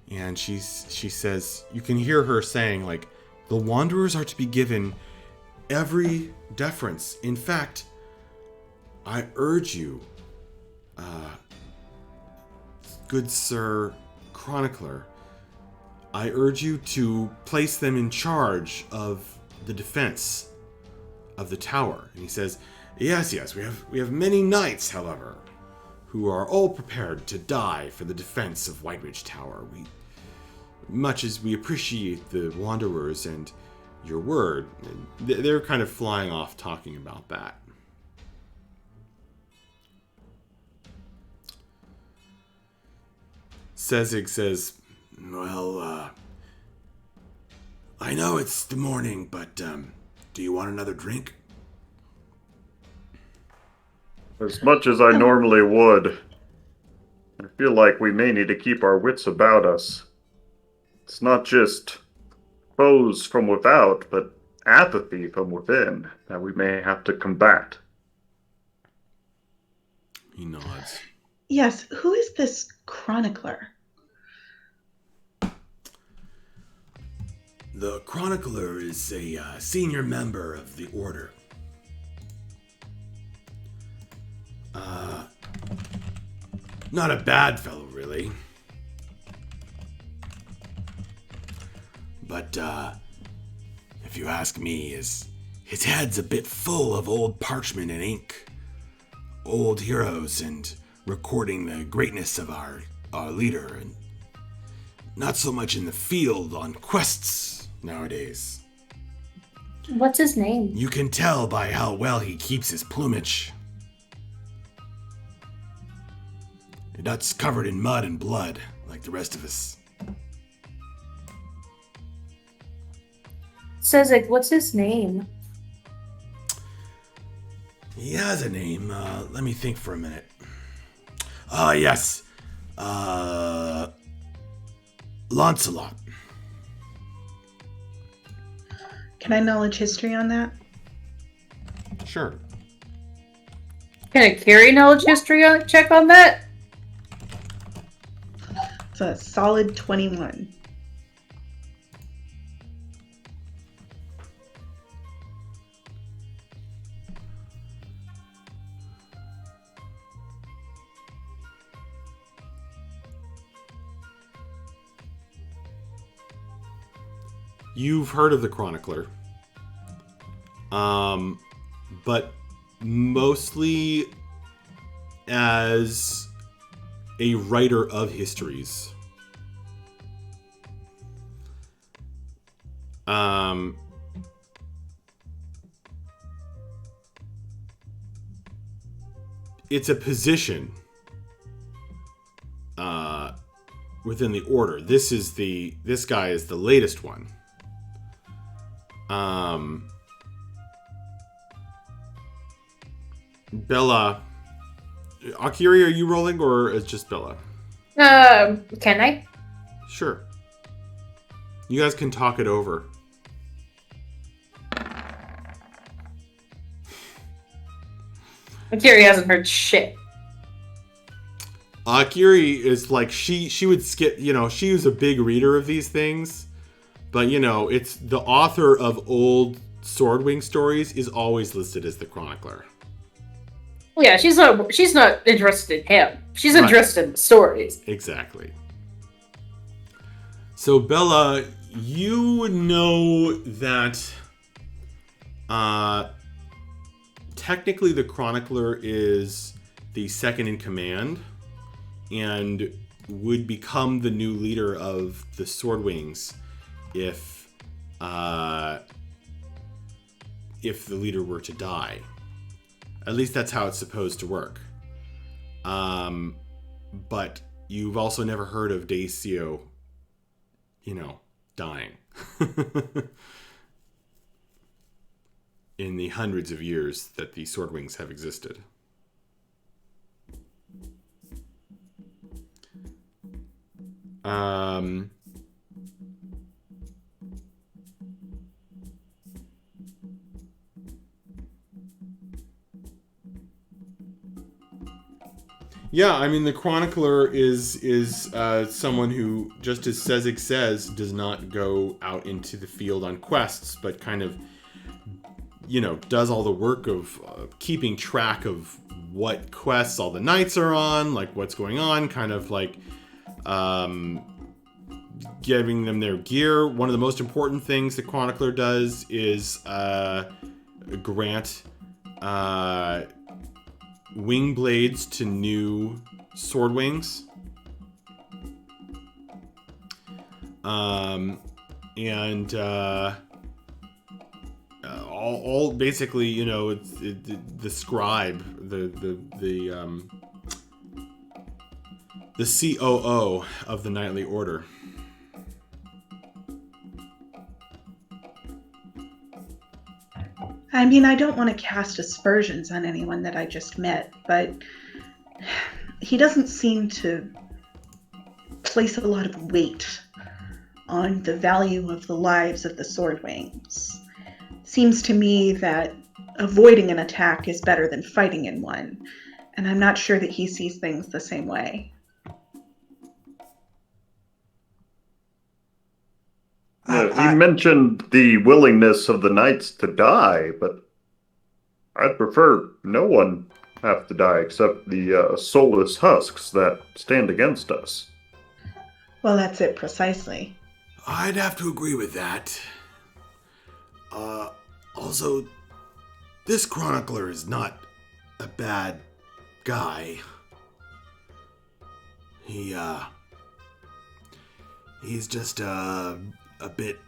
and she says, you can hear her saying, like, the Wanderers are to be given every deference. In fact, I urge you, good Sir Chronicler, I urge you to place them in charge of the defense of the tower. And he says, yes, we have many knights, however, who are all prepared to die for the defense of Whiteridge Tower. Much as we appreciate the Wanderers and your word, they're kind of flying off talking about that. Sezig says, well, I know it's the morning, but do you want another drink? As much as I normally would, I feel like we may need to keep our wits about us. It's not just foes from without, but apathy from within that we may have to combat. He nods. Yes, who is this chronicler? The Chronicler is a senior member of the Order. Not a bad fellow, really. But, if you ask me, his head's a bit full of old parchment and ink. Old heroes and recording the greatness of our leader, and not so much in the field on quests nowadays. What's his name? You can tell by how well he keeps his plumage. That's covered in mud and blood, like the rest of us. Sezig, what's his name? He has a name. Let me think for a minute. Yes. Lancelot. Can I knowledge history on that? Sure. Can I carry knowledge history check on that? It's a solid 21. You've heard of the Chronicler. But mostly as a writer of histories. It's a position within the order. This guy is the latest one. Bella, Akiri, are you rolling or is just Bella? Can I? Sure. You guys can talk it over. Akiri hasn't heard shit. Akiri is like, she would skip, she was a big reader of these things, but it's the author of old Swordwing stories is always listed as the Chronicler. Well, yeah, she's not interested in him. She's Right. interested in the stories. Exactly. So Bella, you know that technically the Chronicler is the second in command and would become the new leader of the Swordwings if the leader were to die. At least that's how it's supposed to work. But you've also never heard of Dacio, dying. In the hundreds of years that the Swordwings have existed. Um, yeah, I mean the chronicler is someone who, just as Sezek says, does not go out into the field on quests, but kind of, does all the work of keeping track of what quests all the knights are on, like what's going on, kind of like giving them their gear. One of the most important things the chronicler does is grant wing blades to new sword wings. And all basically, it's the scribe, the COO of the Knightly Order. I mean, I don't want to cast aspersions on anyone that I just met, but he doesn't seem to place a lot of weight on the value of the lives of the Swordwings. Seems to me that avoiding an attack is better than fighting in one, and I'm not sure that he sees things the same way. He mentioned the willingness of the knights to die, but I'd prefer no one have to die except the soulless husks that stand against us. Well, that's it precisely. I'd have to agree with that. Also, this chronicler is not a bad guy. He's just a bit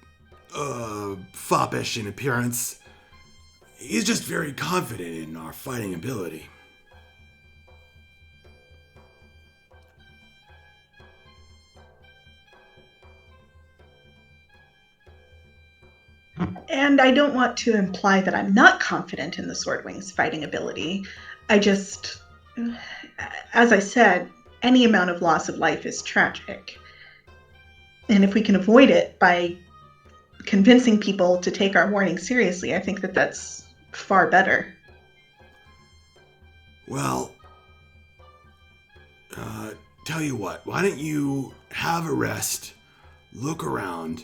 foppish in appearance. He's just very confident in our fighting ability. And I don't want to imply that I'm not confident in the Swordwing's fighting ability. I just, as I said, any amount of loss of life is tragic. And if we can avoid it by convincing people to take our warning seriously, I think that that's far better. Well, tell you what, why don't you have a rest, look around.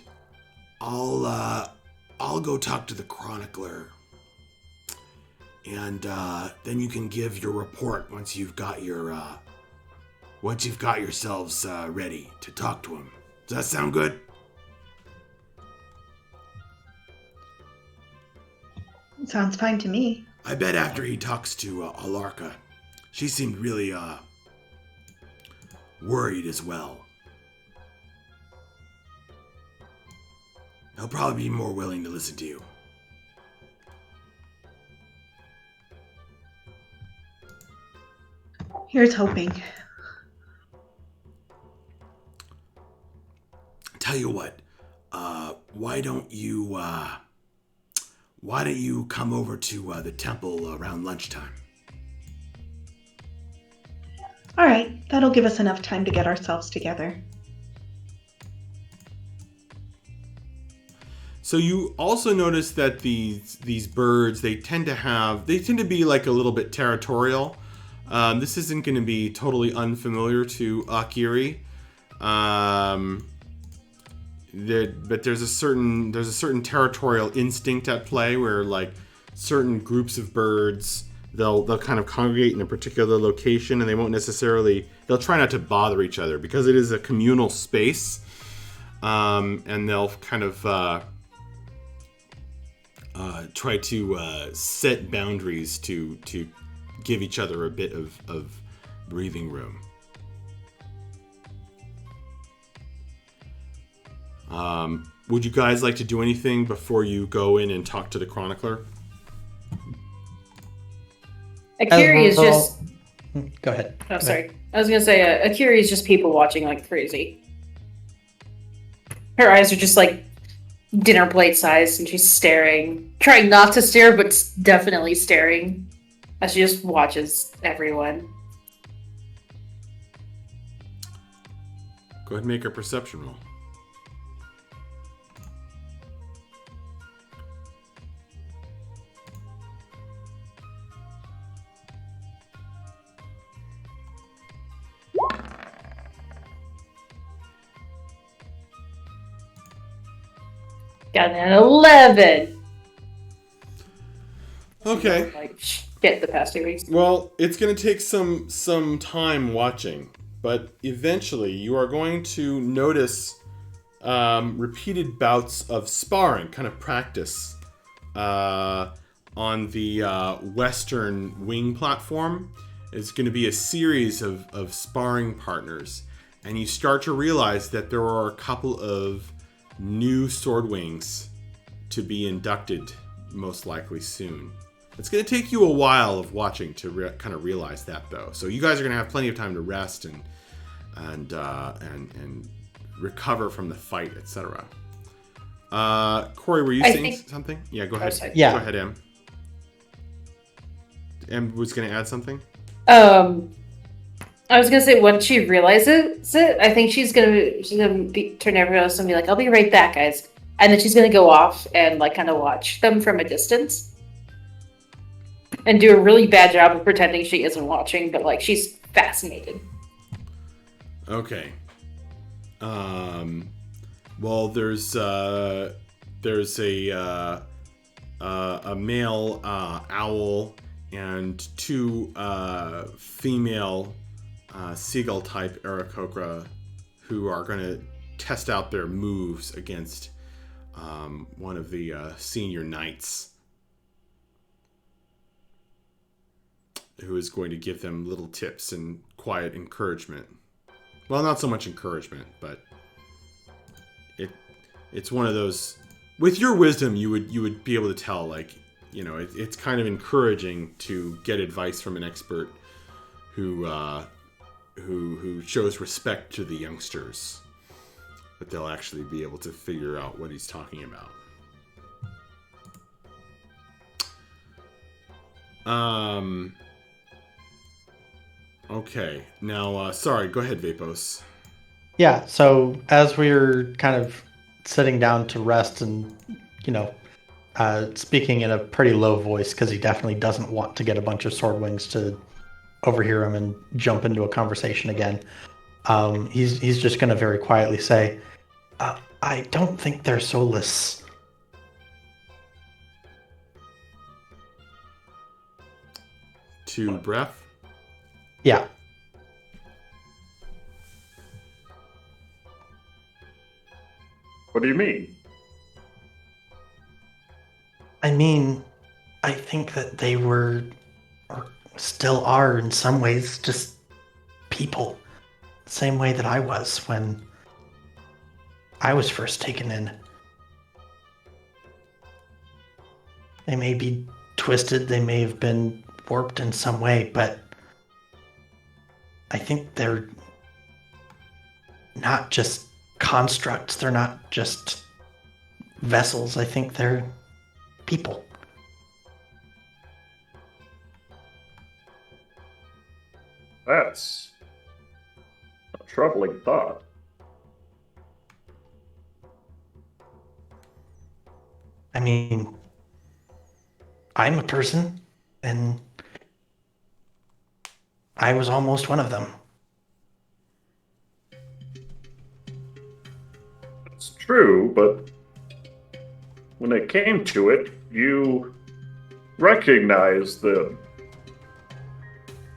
I'll go talk to the chronicler, and then you can give your report once you've got yourselves ready to talk to him. Does that sound good? Sounds fine to me. I bet after he talks to Alarka, she seemed really worried as well. He'll probably be more willing to listen to you. Here's hoping. Tell you what, why don't you come over to the temple around lunchtime? All right, that'll give us enough time to get ourselves together. So you also notice that these birds, they tend to be like a little bit territorial. This isn't going to be totally unfamiliar to Akiri. But there's a certain territorial instinct at play where, like, certain groups of birds, they'll kind of congregate in a particular location, and they'll try not to bother each other because it is a communal space. And they'll kind of try to set boundaries to give each other a bit of breathing room. Would you guys like to do anything before you go in and talk to the chronicler? Akiri is just... Go ahead. Oh, sorry. I was going to say, Akiri is just people watching like crazy. Her eyes are just like dinner plate size, and she's staring. Trying not to stare, but definitely staring. As she just watches everyone. Go ahead and make a perception roll. Got an 11. Okay. Like, get the past 2 weeks. Well, it's going to take some time watching, but eventually you are going to notice repeated bouts of sparring, kind of practice, on the western wing platform. It's going to be a series of sparring partners, and you start to realize that there are a couple of new sword wings to be inducted, most likely soon. It's going to take you a while of watching to kind of realize that, though. So you guys are going to have plenty of time to rest and recover from the fight, etc. Corey, were you saying something? Yeah, go ahead. sorry. Yeah. Go ahead, Em. Em was going to add something. I was gonna say once she realizes it, I think she's gonna turn everyone else and be like, "I'll be right back, guys," and then she's gonna go off and like kind of watch them from a distance, and do a really bad job of pretending she isn't watching, but like she's fascinated. Okay. Well, there's a male owl and two female seagull type Aarakocra who are going to test out their moves against one of the senior knights, who is going to give them little tips and quiet encouragement. Well, not so much encouragement, but it's one of those. With your wisdom, you would be able to tell, like, you know, it's kind of encouraging to get advice from an expert who shows respect to the youngsters, but they'll actually be able to figure out what he's talking about. Okay. Now, sorry. Go ahead, Vapos. Yeah, so as we're kind of sitting down to rest and, you know, speaking in a pretty low voice because he definitely doesn't want to get a bunch of sword wings to overhear him and jump into a conversation again. He's just going to very quietly say, I don't think they're soulless. To breath. Yeah. What do you mean? I mean, I think that they were, or still are in some ways, just people. Same way that I was when I was first taken in. They may be twisted, they may have been warped in some way, but I think they're not just constructs, they're not just vessels. I think they're people. That's a troubling thought. I mean, I'm a person, and I was almost one of them. It's true, but when it came to it, you recognized the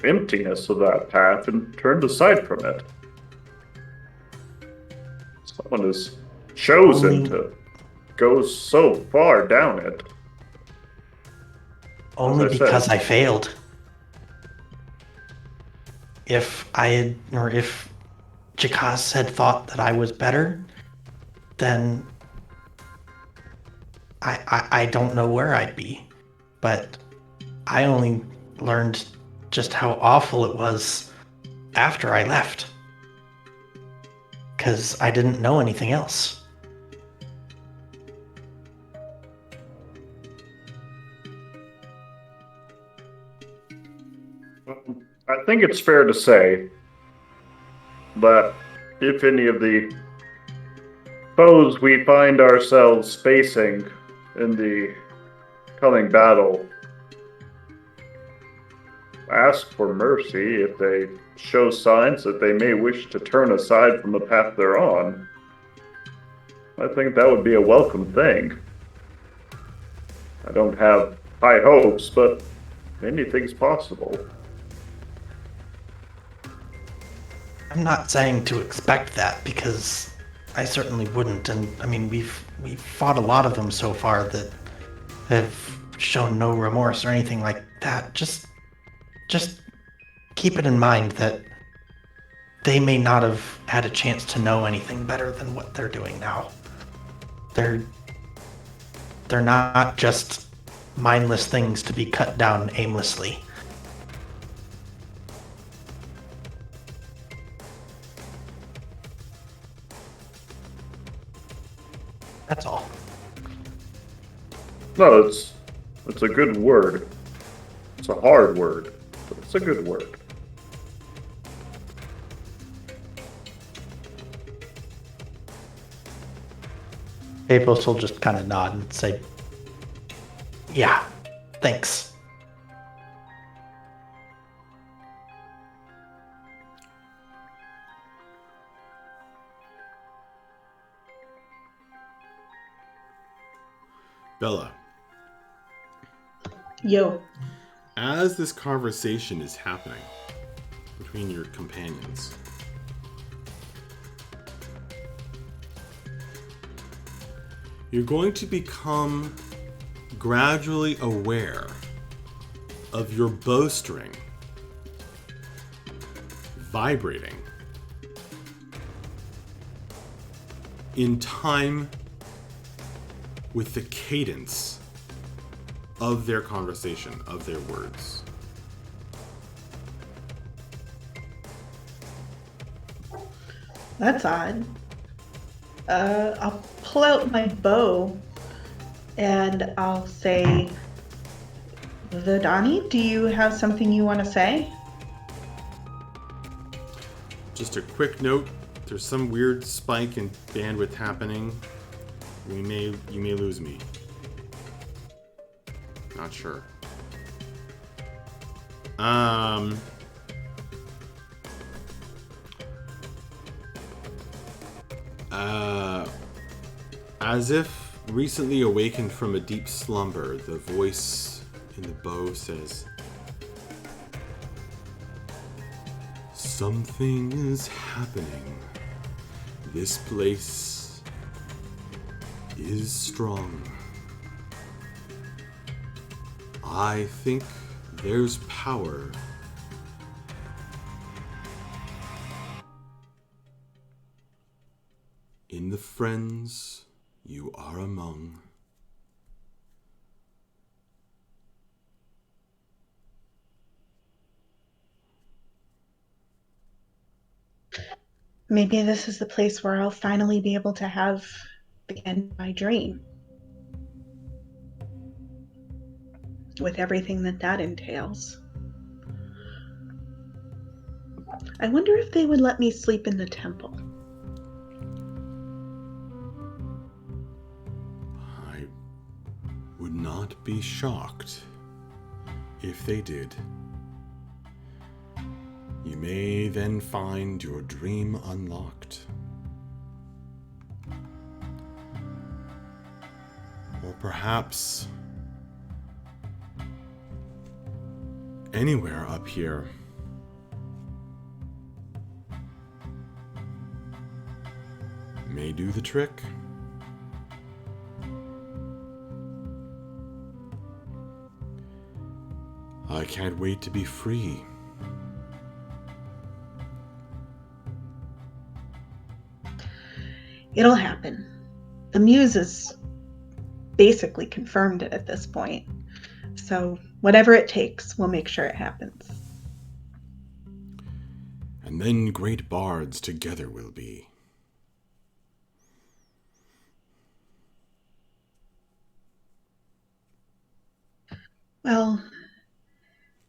emptiness of that path and turned aside from it. Someone is chosen to go so far down it. Only As I because said. I failed. If Jakas had thought that I was better, then I don't know where I'd be. But I only learned just how awful it was after I left. Because I didn't know anything else. I think it's fair to say that if any of the foes we find ourselves facing in the coming battle ask for mercy, if they show signs that they may wish to turn aside from the path they're on, I think that would be a welcome thing. I don't have high hopes, but anything's possible. I'm not saying to expect that because I certainly wouldn't. And I mean, we've fought a lot of them so far that have shown no remorse or anything like that. Just keep it in mind that they may not have had a chance to know anything better than what they're doing now. They're not just mindless things to be cut down aimlessly. That's all. No, it's a good word. It's a hard word, but it's a good word. Apos will just kind of nod and say, yeah, thanks. Bella, Yo. as this conversation is happening between your companions, you're going to become gradually aware of your bowstring vibrating in time with the cadence of their conversation, of their words. That's odd. I'll pull out my bow and I'll say, Vidani, do you have something you want to say? Just a quick note, there's some weird spike in bandwidth happening. You may lose me. Not sure. As if recently awakened from a deep slumber, the voice in the bow says, "Something is happening. This place is strong. I think there's power in the friends you are among." Maybe this is the place where I'll finally be able to have the end of my dream. With everything that entails. I wonder if they would let me sleep in the temple. I would not be shocked if they did. You may then find your dream unlocked. Or perhaps anywhere up here. May do the trick. I can't wait to be free. It'll happen. The Muses basically confirmed it at this point. So whatever it takes, we'll make sure it happens. And then great bards together will be. Well,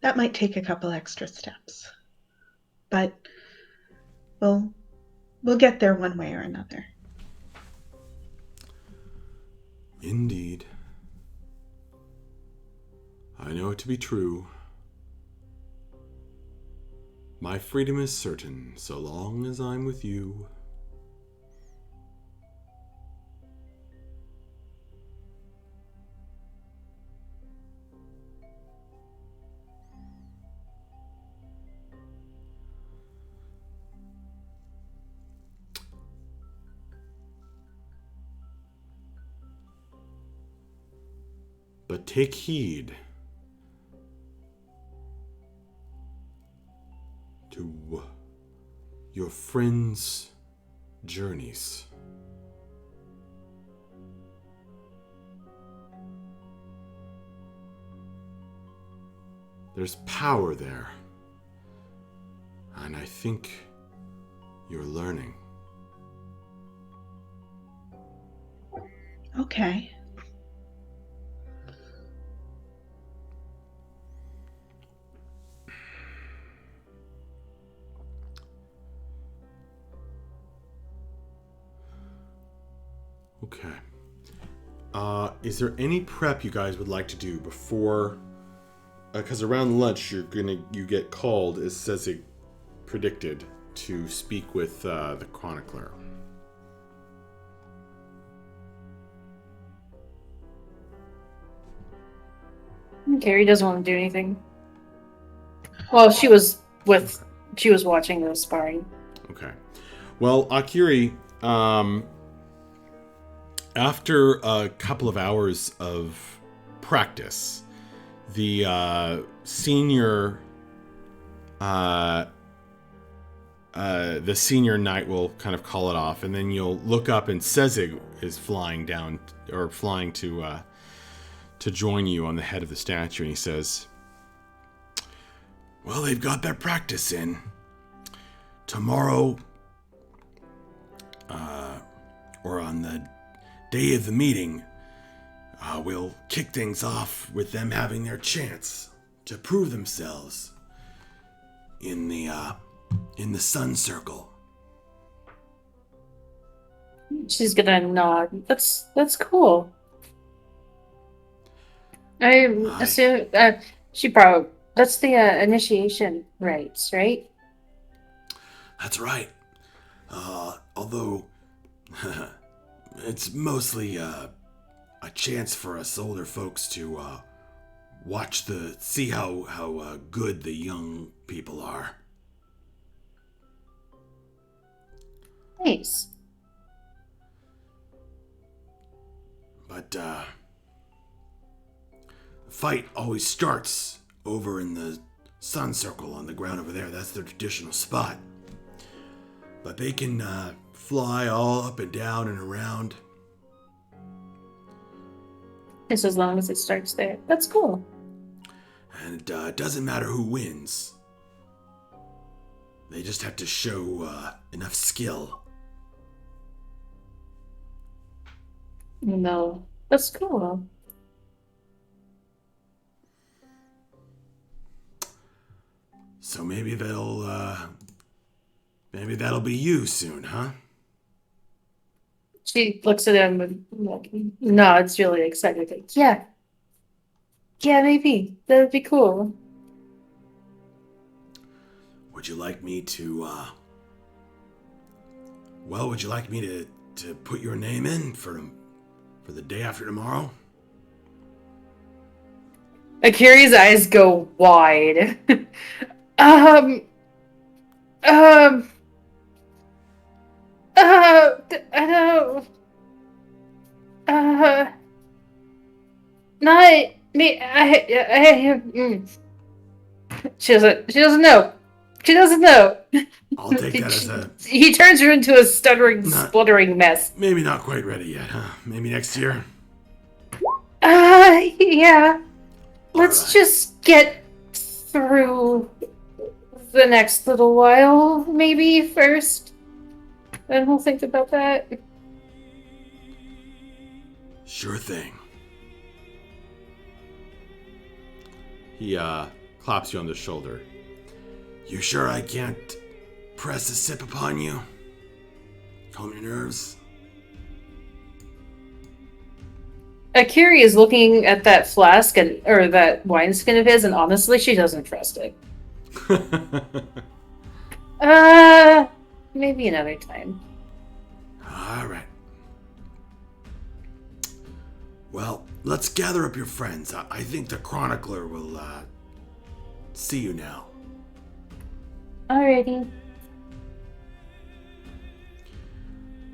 that might take a couple extra steps. But we'll We'll get there one way or another. Indeed. I know it to be true. My freedom is certain so long as I'm with you. But take heed to your friends' journeys. There's power there, and I think you're learning. Okay. Okay. Is there any prep you guys would like to do before? Because around lunch you get called, as Sezig predicted, to speak with the chronicler. Carrie doesn't want to do anything. Well, she was watching the sparring. Okay. Well, Akiri, after a couple of hours of practice, the senior knight will kind of call it off, and then you'll look up, and Sezig is flying to join you on the head of the statue, and he says, "Well, they've got their practice in. Tomorrow, or on the day of the meeting, we'll kick things off with them having their chance to prove themselves in the sun circle." She's gonna nod. That's cool. I assume she probably that's the initiation rites, right? That's right. Although it's mostly a chance for us older folks to see how good the young people are. Nice. But the fight always starts over in the sun circle on the ground over there. That's their traditional spot. But they can fly all up and down and around. Just as long as it starts there. That's cool. And it doesn't matter who wins. They just have to show enough skill. No, that's cool. So maybe that'll be you soon, huh? She looks at him and nods, really excited. Like, yeah, maybe that would be cool. Would you like me to? Would you like me to put your name in for the day after tomorrow? Akiri's eyes go wide. I don't. Not me. She doesn't know. She doesn't know. I'll take that as a He turns her into a stuttering, spluttering mess. maybe not quite ready yet, huh? Maybe next year. Yeah. Let's right. just get through the next little while, maybe first. And we'll think about that. Sure thing. He claps you on the shoulder. You sure I can't press a sip upon you? Calm your nerves. Akiri is looking at that flask or that wineskin of his, and honestly, she doesn't trust it. Maybe another time. All right. Well, let's gather up your friends. I think the Chronicler will see you now. Alrighty.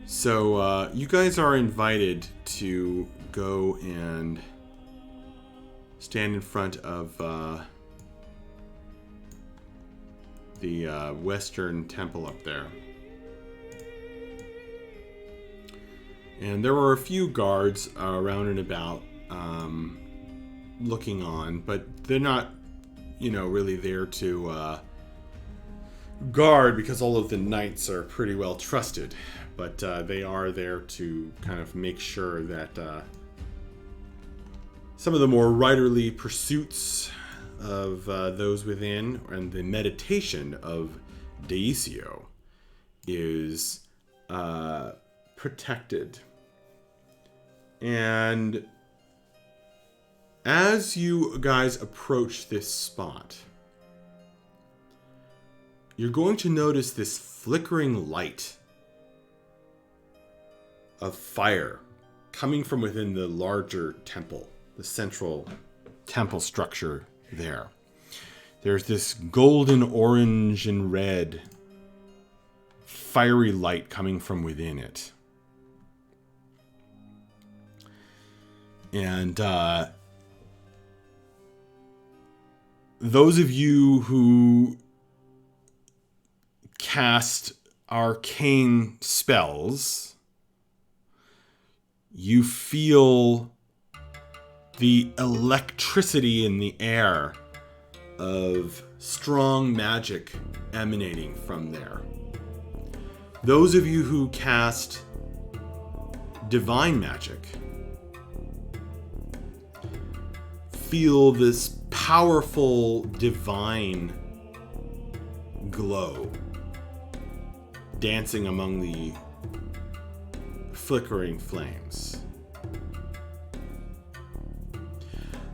So you guys are invited to go and stand in front of the Western Temple up there. And there were a few guards around and about looking on, but they're not, really there to guard because all of the knights are pretty well trusted. But they are there to kind of make sure that some of the more riderly pursuits of those within and the meditation of Deisio is protected. And as you guys approach this spot, you're going to notice this flickering light of fire coming from within the larger temple, the central temple structure there. There's this golden, orange, and red fiery light coming from within it. And those of you who cast arcane spells, you feel the electricity in the air of strong magic emanating from there. Those of you who cast divine magic feel this powerful divine glow dancing among the flickering flames.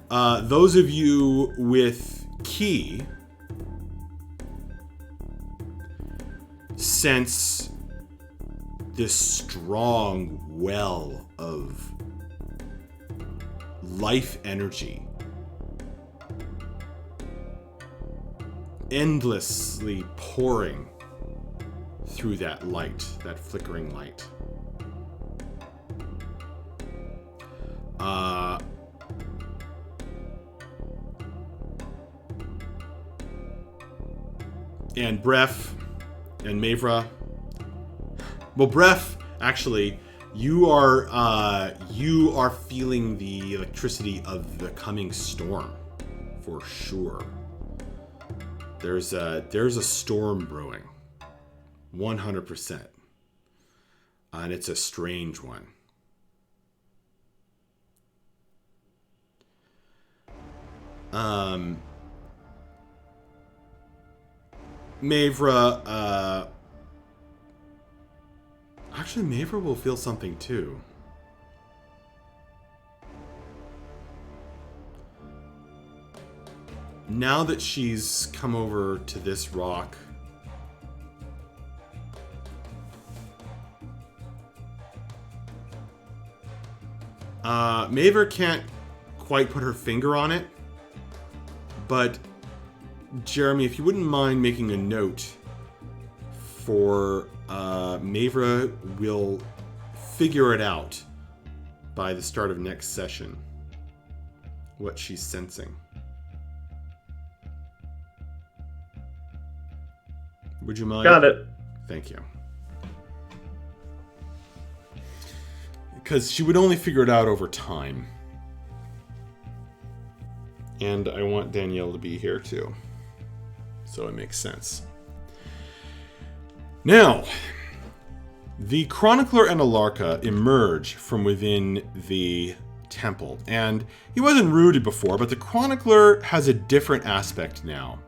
Those of you with ki sense this strong well of life energy endlessly pouring through that light, that flickering light. And Bref and Mavra. Well, Bref, actually, you are feeling the electricity of the coming storm, for sure. There's a storm brewing, 100%, and it's a strange one. Mavra, actually, Mavra will feel something too. Now that she's come over to this rock, Mavra can't quite put her finger on it, but Jeremy, if you wouldn't mind making a note for Mavra will figure it out by the start of next session, what she's sensing. Would you mind? Got it. Thank you. Because she would only figure it out over time. And I want Danielle to be here too. So it makes sense. Now, the Chronicler and Alarka emerge from within the temple. And he wasn't rooted before, but the Chronicler has a different aspect now.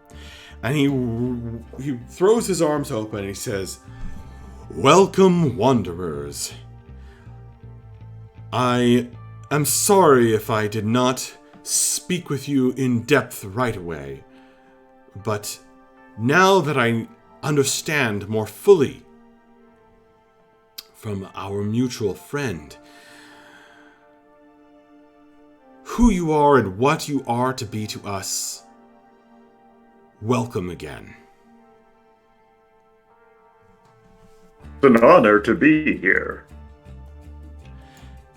And he throws his arms open and he says, Welcome, wanderers. I am sorry if I did not speak with you in depth right away, but now that I understand more fully from our mutual friend who you are and what you are to be to us, welcome again. It's an honor to be here.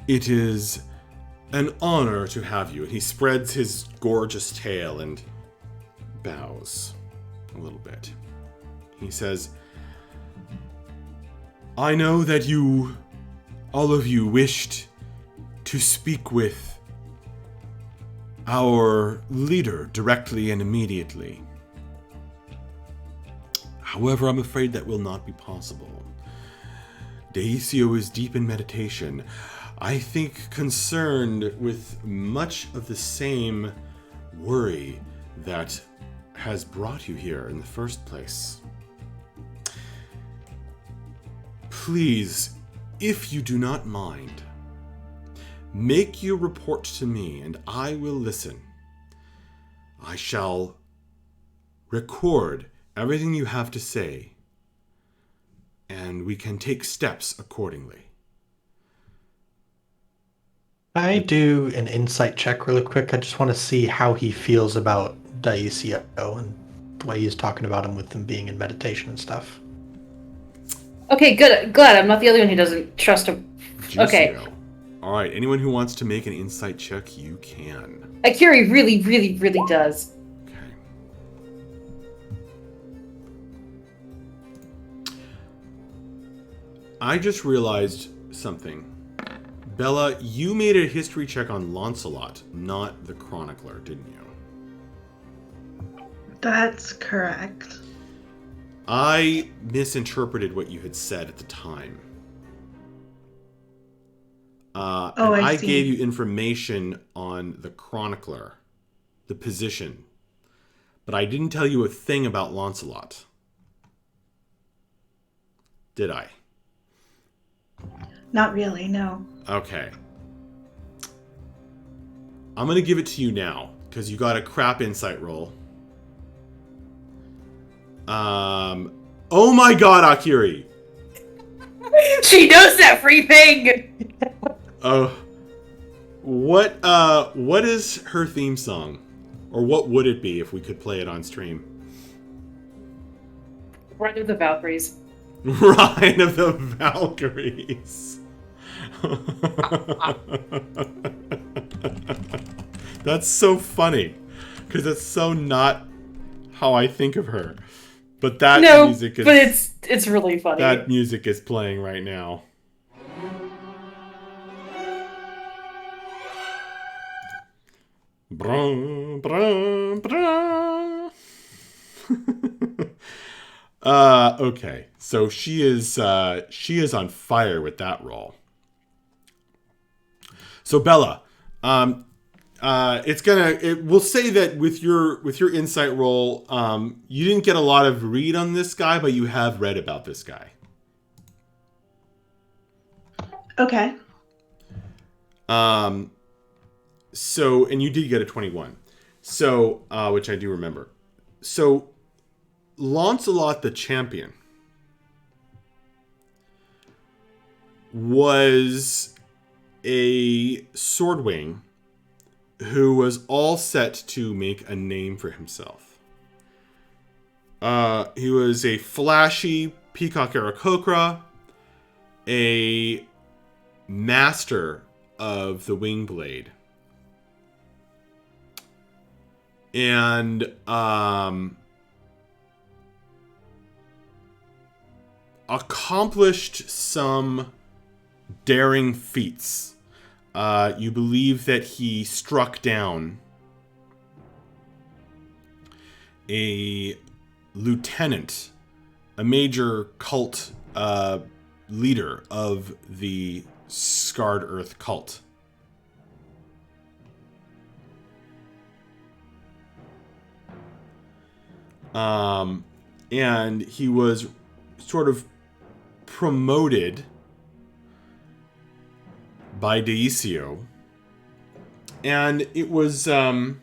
It is an honor to have you. And he spreads his gorgeous tail and bows a little bit. He says, I know that all of you wished to speak with our leader directly and immediately. However, I'm afraid that will not be possible. Daisio is deep in meditation. I think concerned with much of the same worry that has brought you here in the first place. Please, if you do not mind, make your report to me and I will listen. I shall record everything you have to say, and we can take steps accordingly. I do an insight check really quick. I just want to see how he feels about Daisio and the way he's talking about him with him being in meditation and stuff. Okay, good. Glad I'm not the only one who doesn't trust him. Okay. Juicio. All right, anyone who wants to make an insight check, you can. Akiri really, really, really does. Okay. I just realized something. Bella, you made a history check on Lancelot, not the Chronicler, didn't you? That's correct. I misinterpreted what you had said at the time. I see. gave you information on the Chronicler, the position, but I didn't tell you a thing about Lancelot. Did I? Not really, no. Okay. I'm going to give it to you now, because you got a crap insight roll. Oh my god, Akiri! She knows that free thing! Oh. What is her theme song? Or what would it be if we could play it on stream? Ride of the Valkyries. Ride of the Valkyries. That's so funny. Because that's so not how I think of her. But that music is... but it's really funny. That music is playing right now. Brum, brum, brum. Okay. So she is on fire with that roll. So Bella, we'll say that with your insight roll, you didn't get a lot of read on this guy, but you have read about this guy. Okay. So, and you did get a 21. So, which I do remember. So, Lancelot the Champion was a swordwing who was all set to make a name for himself. He was a flashy peacock Aarakocra, a master of the wing blade, and accomplished some daring feats. You believe that he struck down a lieutenant, a major cult leader of the Scarred Earth cult. And he was sort of promoted by Deisio, and it was a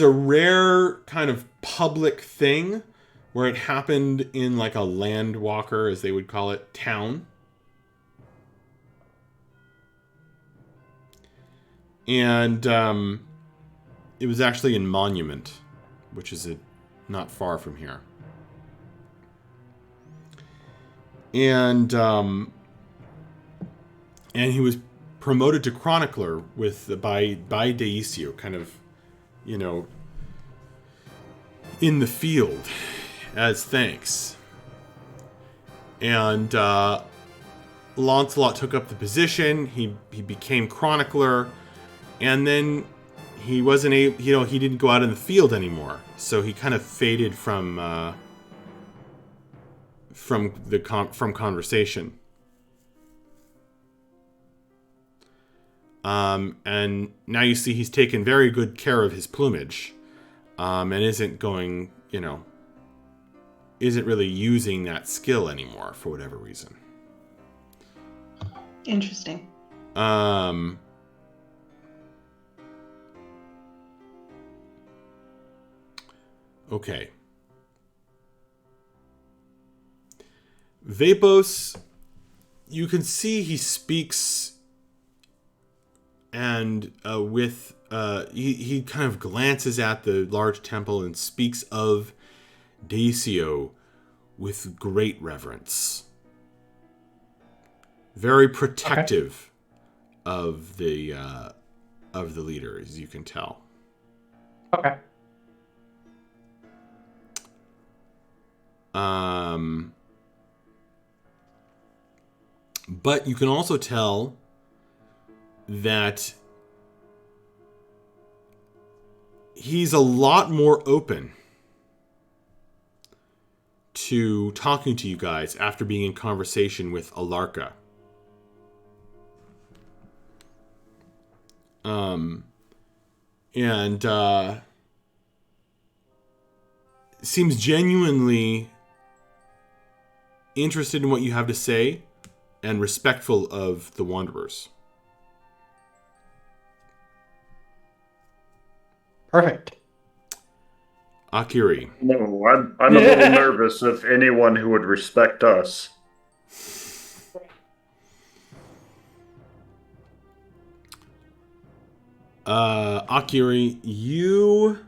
rare kind of public thing where it happened in like a landwalker, as they would call it, town. And it was actually in Monument, which is not far from here. And he was promoted to chronicler by Deisio, kind of, in the field as thanks. And Lancelot took up the position. He became chronicler, and then he wasn't able. He didn't go out in the field anymore, so he kind of faded from conversation. And now you see he's taken very good care of his plumage, and isn't really using that skill anymore for whatever reason. Interesting. Okay. Vapos, you can see he speaks, and he kind of glances at the large temple and speaks of Deisio with great reverence. Very protective of the leader, as you can tell. Okay. But you can also tell that he's a lot more open to talking to you guys after being in conversation with Alarka. And seems genuinely interested in what you have to say and respectful of the Wanderers. Perfect. Akiri. No, I'm a little nervous of anyone who would respect us. Akiri, you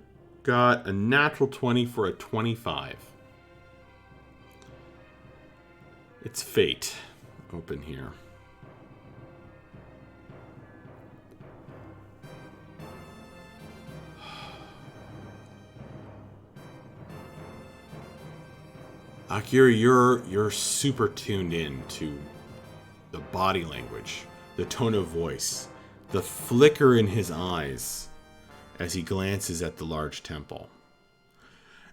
got a natural 20 for a 25. It's fate. Open here. Akira, you're super tuned in to the body language, the tone of voice, the flicker in his eyes as he glances at the large temple.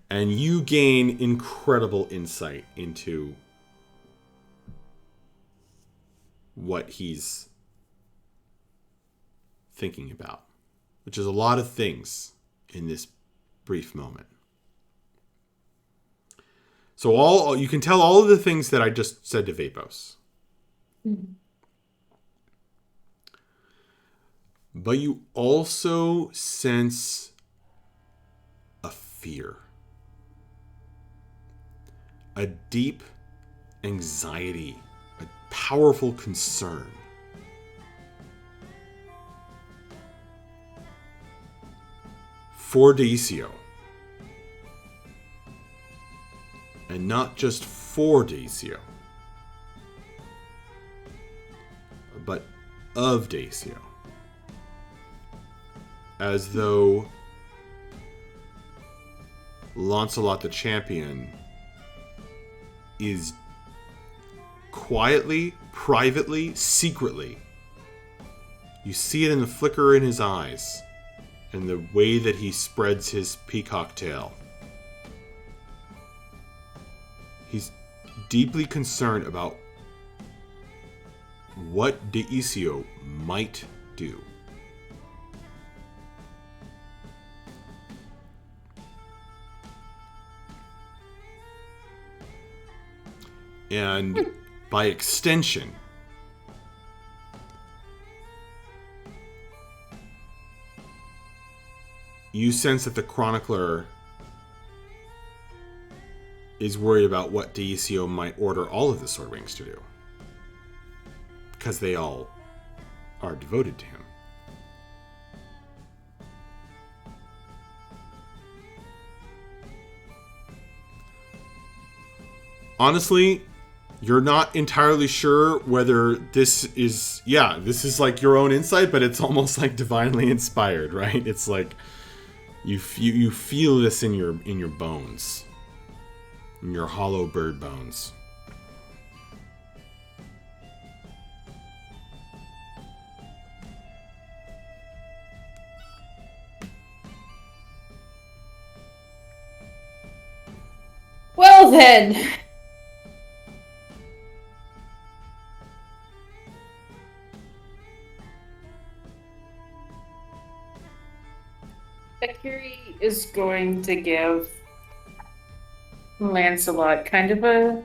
And you gain incredible insight into what he's thinking about, which is a lot of things in this brief moment. So you can tell all of the things that I just said to Vapos. Mm-hmm. But you also sense a fear. A deep anxiety, a powerful concern. For Deisio. And not just for Deisio, but of Deisio. As though Lancelot the Champion is quietly, privately, secretly. You see it in the flicker in his eyes and the way that he spreads his peacock tail. He's deeply concerned about what Deisio might do. And by extension, you sense that the chronicler is worried about what DECO might order all of the Sword Wings to do. Because they all are devoted to him. Honestly, you're not entirely sure whether this is like your own insight, but it's almost like divinely inspired, right? It's like you feel this in your bones, in your hollow bird bones. Well then. Akiri is going to give Lancelot kind of a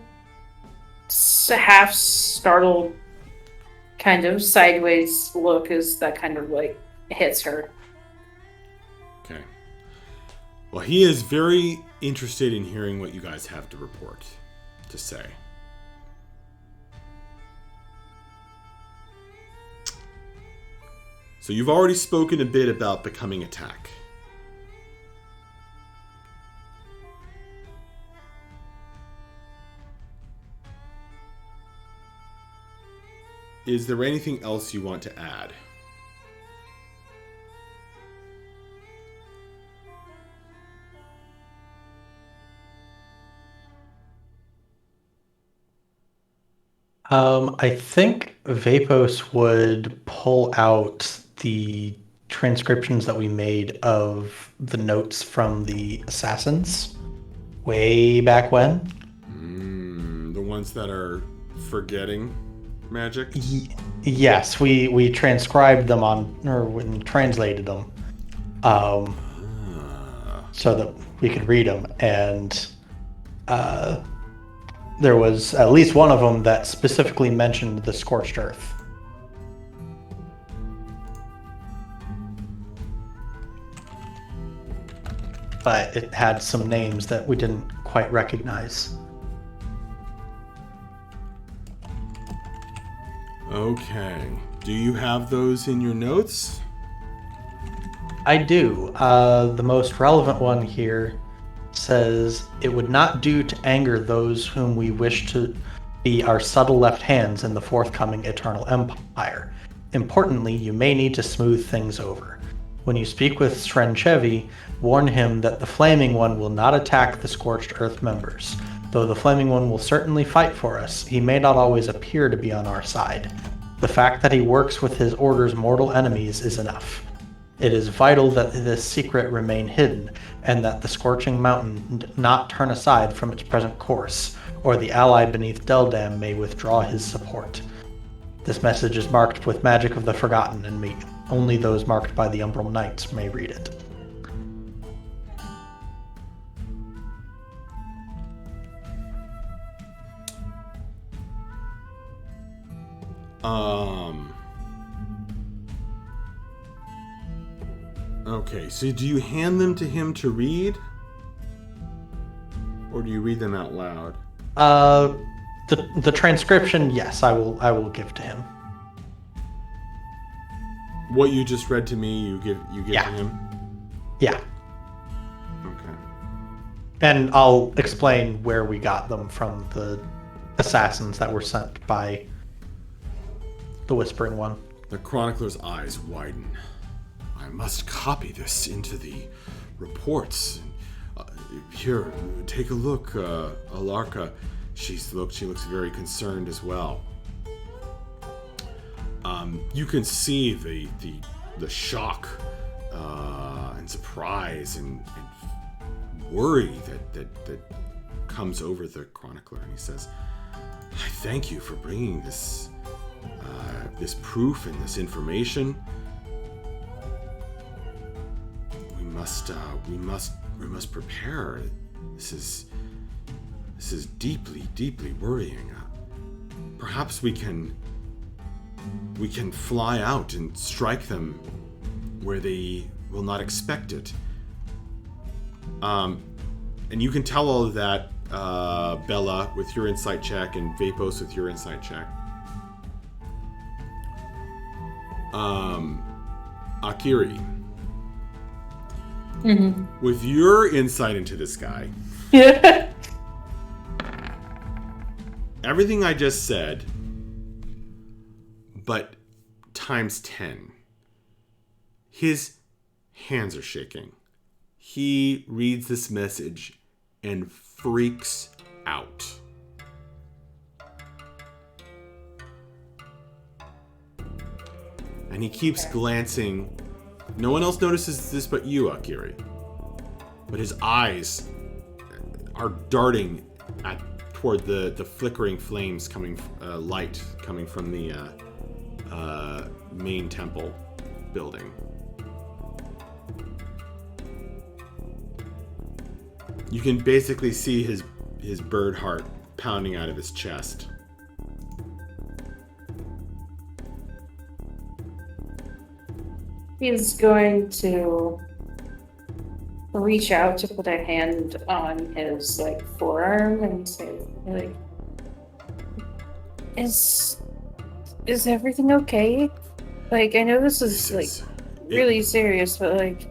half startled, kind of sideways look as that kind of like hits her. Okay. Well, he is very interested in hearing what you guys have to report, to say. So you've already spoken a bit about the coming attack. Is there anything else you want to add? I think Vapos would pull out the transcriptions that we made of the notes from the assassins way back when. The ones that are forgetting magic? Yes, we transcribed them we translated them so that we could read them, and there was at least one of them that specifically mentioned the scorched earth. But it had some names that we didn't quite recognize. Okay. Do you have those in your notes? I do. The most relevant one here says, "It would not do to anger those whom we wish to be our subtle left hands in the forthcoming Eternal Empire. Importantly, you may need to smooth things over. When you speak with Srenchevi, warn him that the Flaming One will not attack the Scorched Earth members. Though the Flaming One will certainly fight for us, he may not always appear to be on our side. The fact that he works with his Order's mortal enemies is enough. It is vital that this secret remain hidden, and that the Scorching Mountain not turn aside from its present course, or the ally beneath Deldam may withdraw his support. This message is marked with magic of the Forgotten, and only those marked by the Umbral Knights may read it." Okay, so do you hand them to him to read? Or do you read them out loud? The transcription, yes, I will give to him. What you just read to me, you give to him? Yeah. Okay. And I'll explain where we got them from, the assassins that were sent by the Whispering One. The Chronicler's eyes widen. I must copy this into the reports. Here, take a look, Alarka. She looks very concerned as well. You can see the shock and surprise and worry that comes over the Chronicler, and he says, "I thank you for bringing this proof and this information. We must prepare. This This is deeply, deeply worrying. Perhaps we can fly out and strike them where they will not expect it. And you can tell all of that, Bella, with your insight check, and Vapos with your insight check. Akiri, with your insight into this guy, everything I just said, but times 10. His hands are shaking. He reads this message and freaks out. And he keeps glancing. No one else notices this but you, Akiri. But his eyes are darting toward the flickering flames light coming from the main temple building. You can basically see his bird heart pounding out of his chest. He's going to reach out to put a hand on his forearm and say, is everything okay? I know this is really serious, but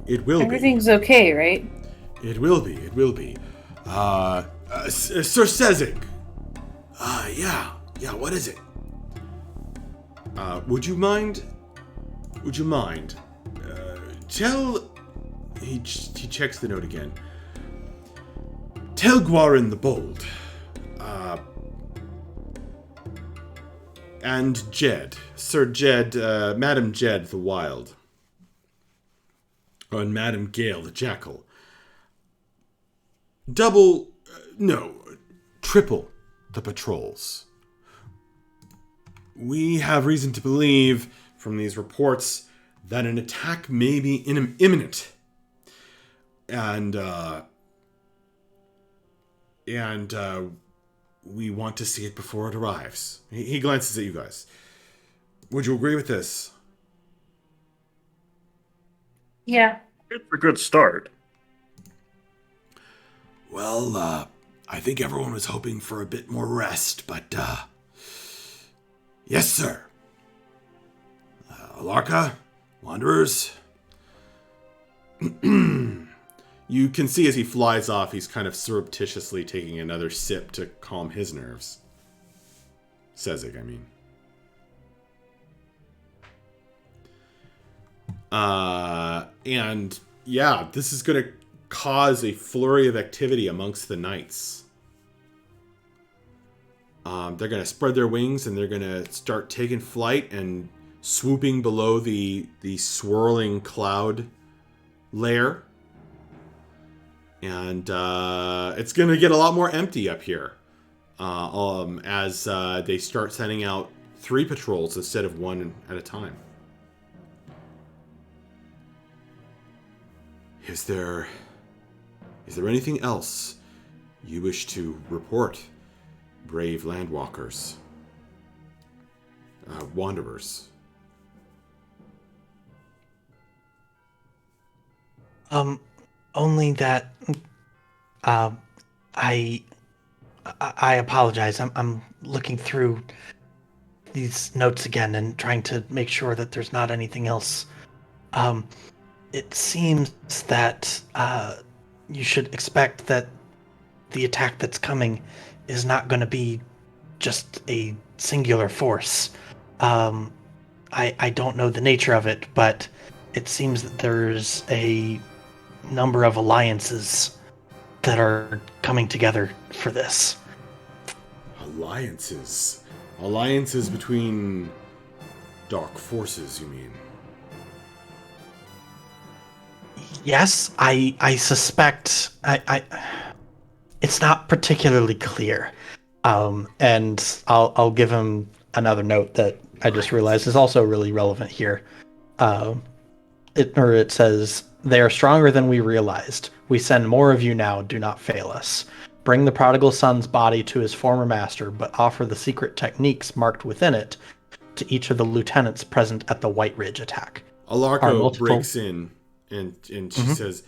it will everything's okay, right? It will be. Sir Sezik. Yeah, what is it? Would you mind? Tell... He checks the note again. Tell Gwarin the Bold. And Jed. Sir Jed, Madam Jed the Wild. And Madam Gale the Jackal. Triple the patrols. We have reason to believe from these reports that an attack may be imminent. And we want to see it before it arrives. He glances at you guys. Would you agree with this? Yeah. It's a good start. Well, I think everyone was hoping for a bit more rest, but, yes, sir. Alarka, Wanderers. You can see as he flies off, he's kind of surreptitiously taking another sip to calm his nerves. Sezik, I mean. And yeah, this is going to cause a flurry of activity amongst the knights. They're going to spread their wings and they're going to start taking flight and swooping below the swirling cloud layer. And it's going to get a lot more empty up here as they start sending out 3 patrols instead of 1 at a time. Is there anything else you wish to report, brave landwalkers, wanderers? Only that I apologize. I'm looking through these notes again and trying to make sure that there's not anything else. It seems that you should expect that the attack that's coming is not going to be just a singular force. I don't know the nature of it, but it seems that there's a number of alliances that are coming together for this. Alliances? Alliances between dark forces, you mean? Yes, I suspect. It's not particularly clear, and I'll give him another note that I just realized is also really relevant here. It says, "They are stronger than we realized. We send more of you now. Do not fail us." bring the prodigal son's body to his former master, but offer the secret techniques marked within it to each of the lieutenants present at the Whiteridge attack. Alarko breaks in and she Mhm. says,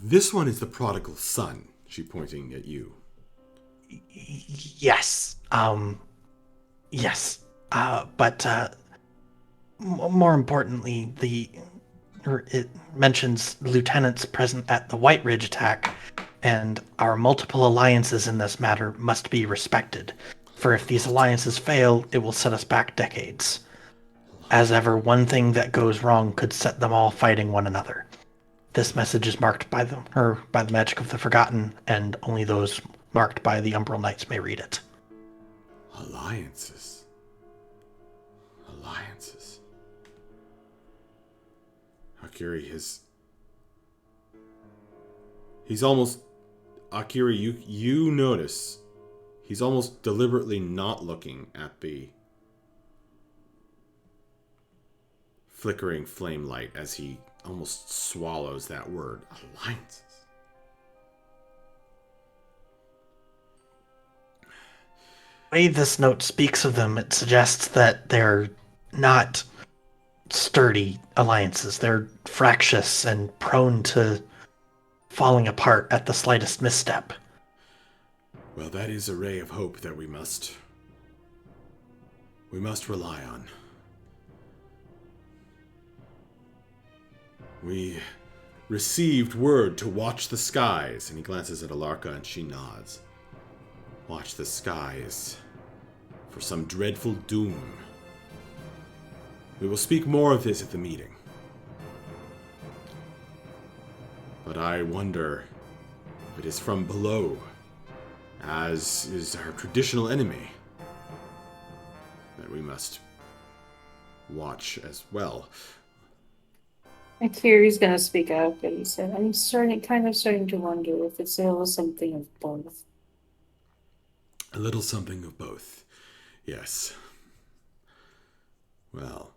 this one is the prodigal son. She pointing at you. Yes. Yes. But more importantly, it mentions lieutenants present at the Whiteridge attack, and our multiple alliances in this matter must be respected. For if these alliances fail, it will set us back decades. As ever, one thing that goes wrong could set them all fighting one another. This message is marked by the magic of the Forgotten, and only those marked by the Umbral Knights may read it. Alliances. Akiri he's almost, Akiri, you notice he's almost deliberately not looking at the flickering flame light as he almost swallows that word. Alliances. The way this note speaks of them, it suggests that they're not sturdy alliances. They're fractious and prone to falling apart at the slightest misstep. Well, that is a ray of hope that we must rely on. We received word to watch the skies, and he glances at Alarka and she nods. Watch the skies for some dreadful doom. We will speak more of this at the meeting. But I wonder if it is from below, as is our traditional enemy, that we must watch as well. Akiri's gonna speak up, and he said, I'm starting to wonder if it's a little something of both. A little something of both, yes. Well,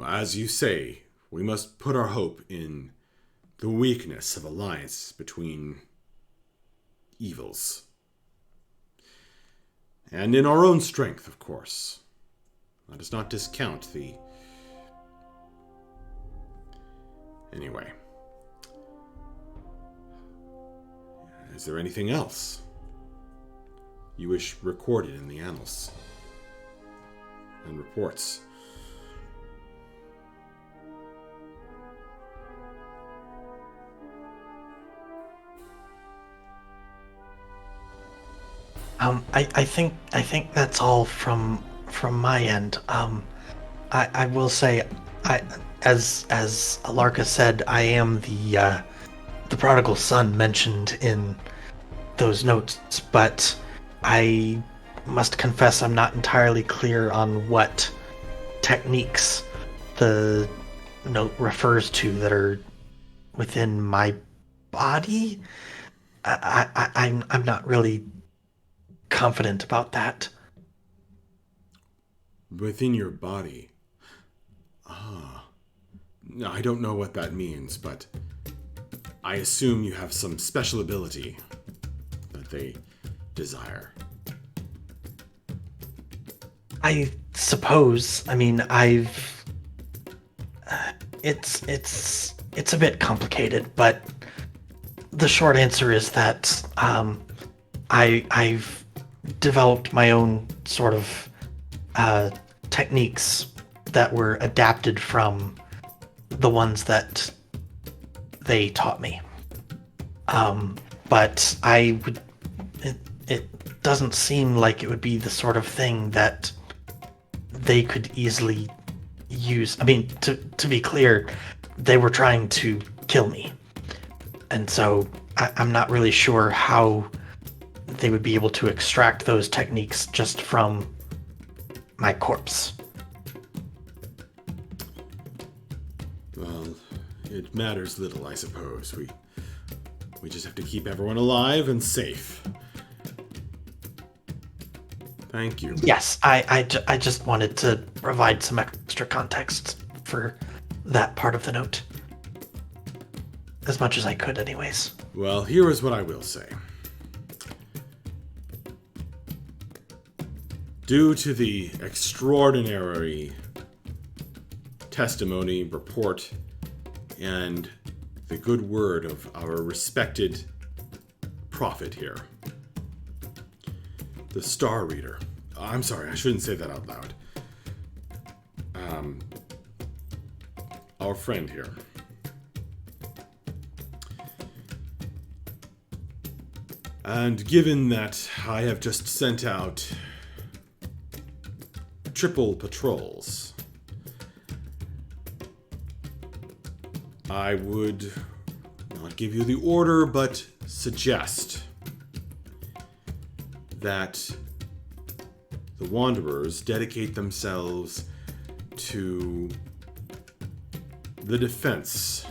as you say, we must put our hope in the weakness of alliance between evils. And in our own strength, of course. Let us not discount the... Anyway. Is there anything else you wish recorded in the annals and reports? I think that's all from my end. I will say, as Alarka said, I am the prodigal son mentioned in those notes, but I must confess I'm not entirely clear on what techniques the note refers to that are within my body. I'm not really confident about that. Within your body? No, I don't know what that means, but I assume you have some special ability that they desire. I suppose. I mean, it's a bit complicated, but the short answer is that I've developed my own sort of techniques that were adapted from the ones that they taught me. But it doesn't seem like it would be the sort of thing that they could easily use. I mean, to be clear, they were trying to kill me. And so I'm not really sure how they would be able to extract those techniques just from my corpse. Well, it matters little, I suppose. We just have to keep everyone alive and safe. Thank you. Yes, I just wanted to provide some extra context for that part of the note. As much as I could, anyways. Well, here is what I will say. Due to the extraordinary testimony, report, and the good word of our respected prophet here, the Star Reader. I'm sorry, I shouldn't say that out loud. Our friend here. And given that I have just sent out triple patrols, I would not give you the order, but suggest that the Wanderers dedicate themselves to the defense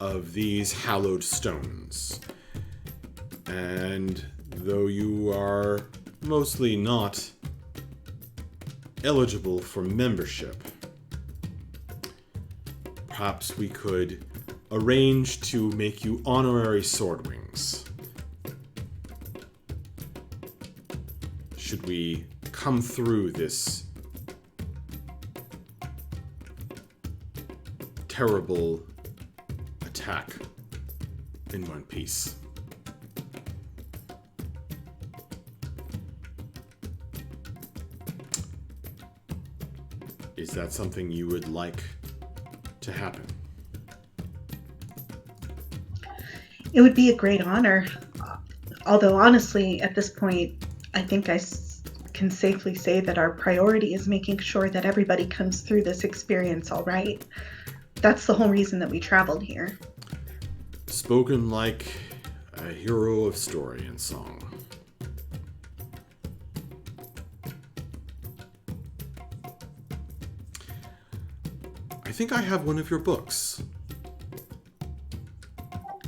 of these hallowed stones. And though you are mostly not eligible for membership, perhaps we could arrange to make you honorary swordwings. Should we come through this terrible attack in one piece. Is that something you would like to happen? It would be a great honor. Although, honestly, at this point, I think can safely say that our priority is making sure that everybody comes through this experience all right. That's the whole reason that we traveled here. Spoken like a hero of story and song. I think I have one of your books.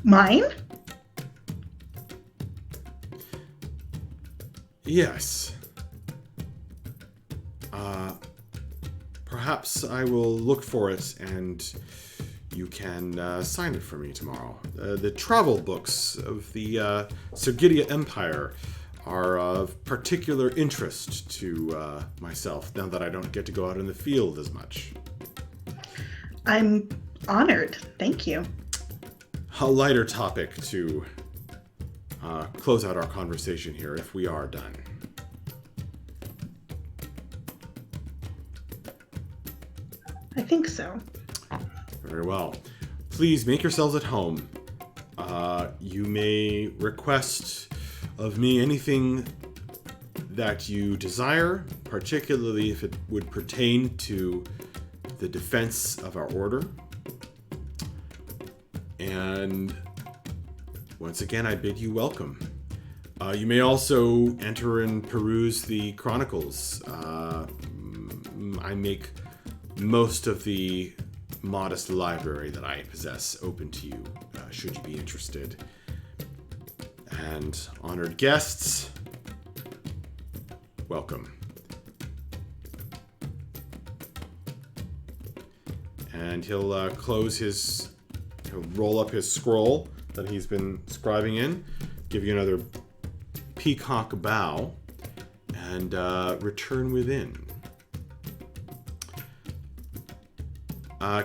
Mine? Yes. Perhaps I will look for it and you can sign it for me tomorrow. The travel books of the Sergidia Empire are of particular interest to myself now that I don't get to go out in the field as much. I'm honored. Thank you. A lighter topic to close out our conversation here if we are done. I think so. Very well. Please make yourselves at home. You may request of me anything that you desire, particularly if it would pertain to the defense of our order. And once again, I bid you welcome. You may also enter and peruse the chronicles. I make most of the modest library that I possess open to you, should you be interested. And honored guests, welcome. And he'll he'll roll up his scroll that he's been scribing in, give you another peacock bow, and return within.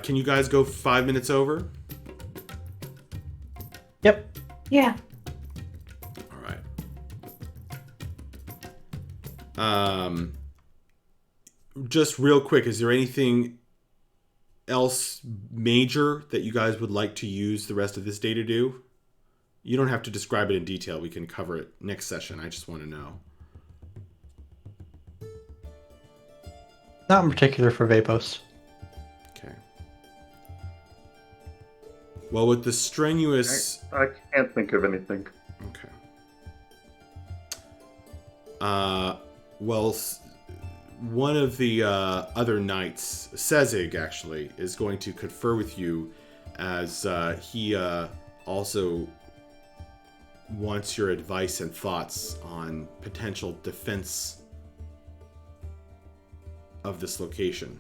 Can you guys go 5 minutes over? Yep. Yeah. All right. Just real quick, is there anything else major that you guys would like to use the rest of this day to do? You don't have to describe it in detail. We can cover it next session. I just want to know. Not in particular for Vapos. Okay. Well, with the strenuous... I can't think of anything. Okay. Well, one of the other knights, Sezig, actually, is going to confer with you as he also wants your advice and thoughts on potential defense of this location.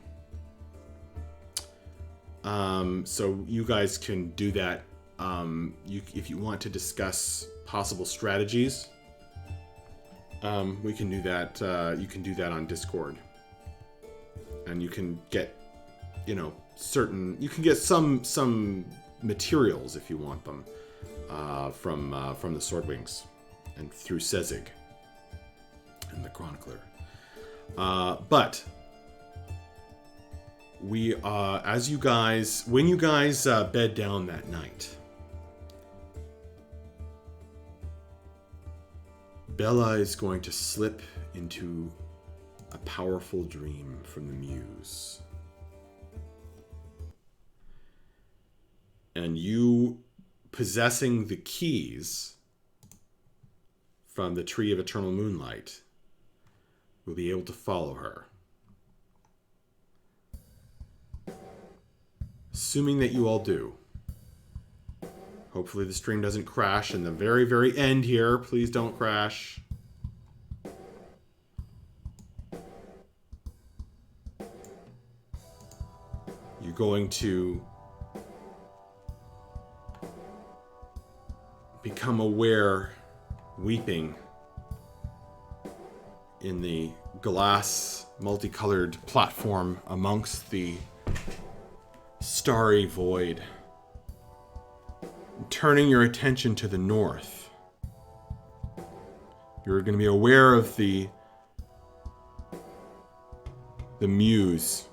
So you guys can do that if you want to discuss possible strategies, we can do that. You can do that on Discord, and you can get, certain. You can get some materials if you want them from the Swordwings and through Sezig and the Chronicler. But we, when you guys bed down that night, Bella is going to slip into a powerful dream from the Muse. And you, possessing the keys from the Tree of Eternal Moonlight, will be able to follow her. Assuming that you all do. Hopefully the stream doesn't crash in the very, very end here. Please don't crash. You're going to become aware, weeping in the glass, multicolored platform amongst the starry void. Turning your attention to the north, you're going to be aware of the Muse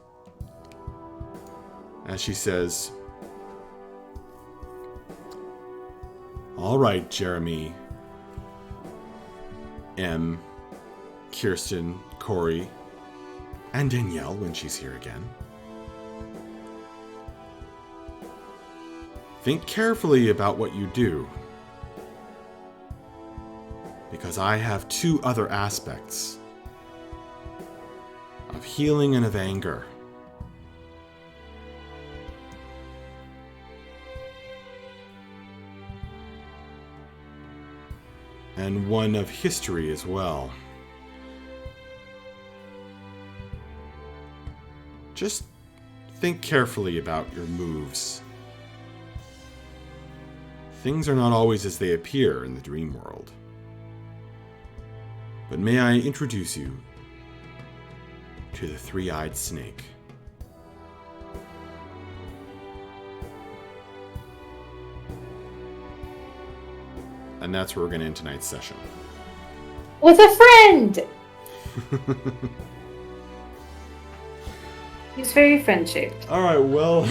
as she says, "All right, Jeremy, M, Kirsten, Corey, and Danielle when she's here again. Think carefully about what you do, because I have two other aspects of healing and of anger. And one of history as well. Just think carefully about your moves. Things are not always as they appear in the dream world. But may I introduce you to the three-eyed snake?" And that's where we're going to end tonight's session. With a friend! He's very friend-shaped. All right, well...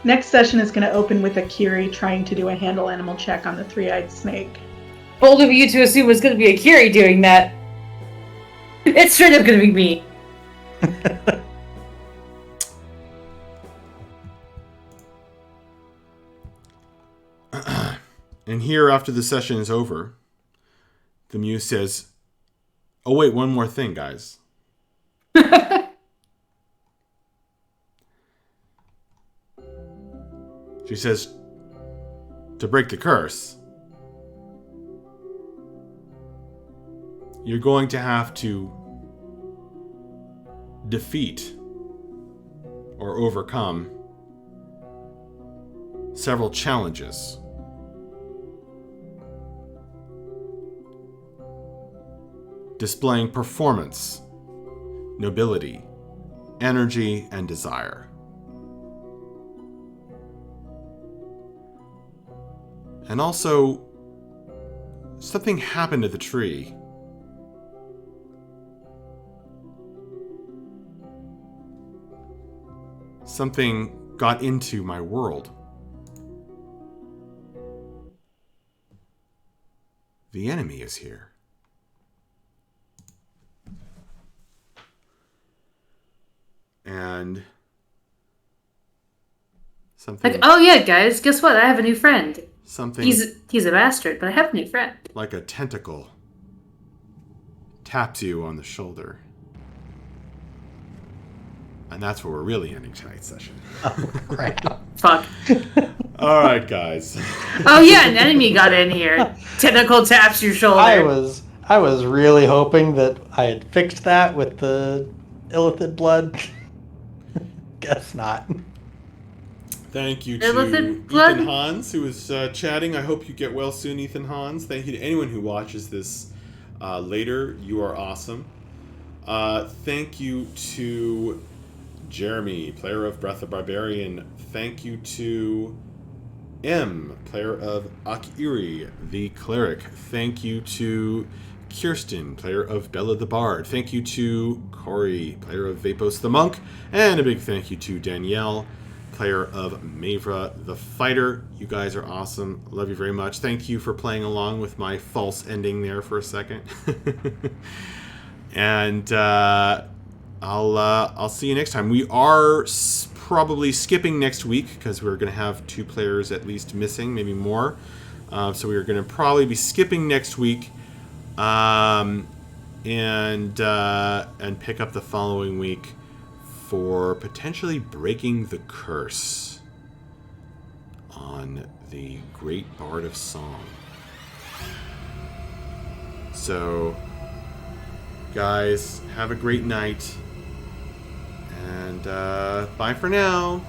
Next session is going to open with Akiri trying to do a handle animal check on the three-eyed snake. Bold of you to assume it's going to be Akiri doing that. It's straight up going to be me. And here, after the session is over, the Muse says, "Oh wait, one more thing, guys. She says, to break the curse, you're going to have to defeat or overcome several challenges. Displaying performance, nobility, energy, and desire. And also, something happened to the tree. Something got into my world. The enemy is here. And something Like, oh yeah, guys, guess what? I have a new friend. something He's a bastard, but I have a new friend. like a tentacle taps you on the shoulder. And that's where we're really ending tonight's session. Oh, crap. Fuck. All right, guys. Oh yeah, an enemy got in here. Tentacle taps your shoulder. I was really hoping that I had fixed that with the illithid blood. Guess not. Thank you Hey, to listen, Ethan Glenn. Hans, who was chatting. I hope you get well soon, Ethan Hans. Thank you to anyone who watches this later. You are awesome. Thank you to Jeremy, player of Breath of Barbarian. Thank you to M, player of Akiri, the cleric. Thank you to Kirsten, player of Bella the Bard. Thank you to Corey, player of Vapos the Monk. And a big thank you to Danielle, player of Mavra the Fighter. You guys are awesome. Love you very much. Thank you for playing along with my false ending there for a second. And I'll see you next time. We are probably skipping next week because we're going to have 2 players at least missing, maybe more. So we're going to probably be skipping next week, and pick up the following week for potentially breaking the curse on the Great Bard of Song. So, guys, have a great night. And bye for now.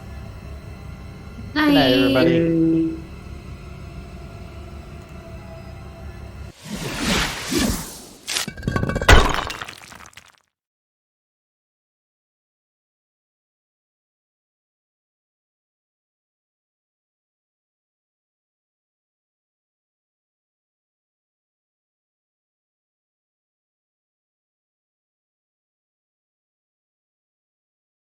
Night. Good night, everybody.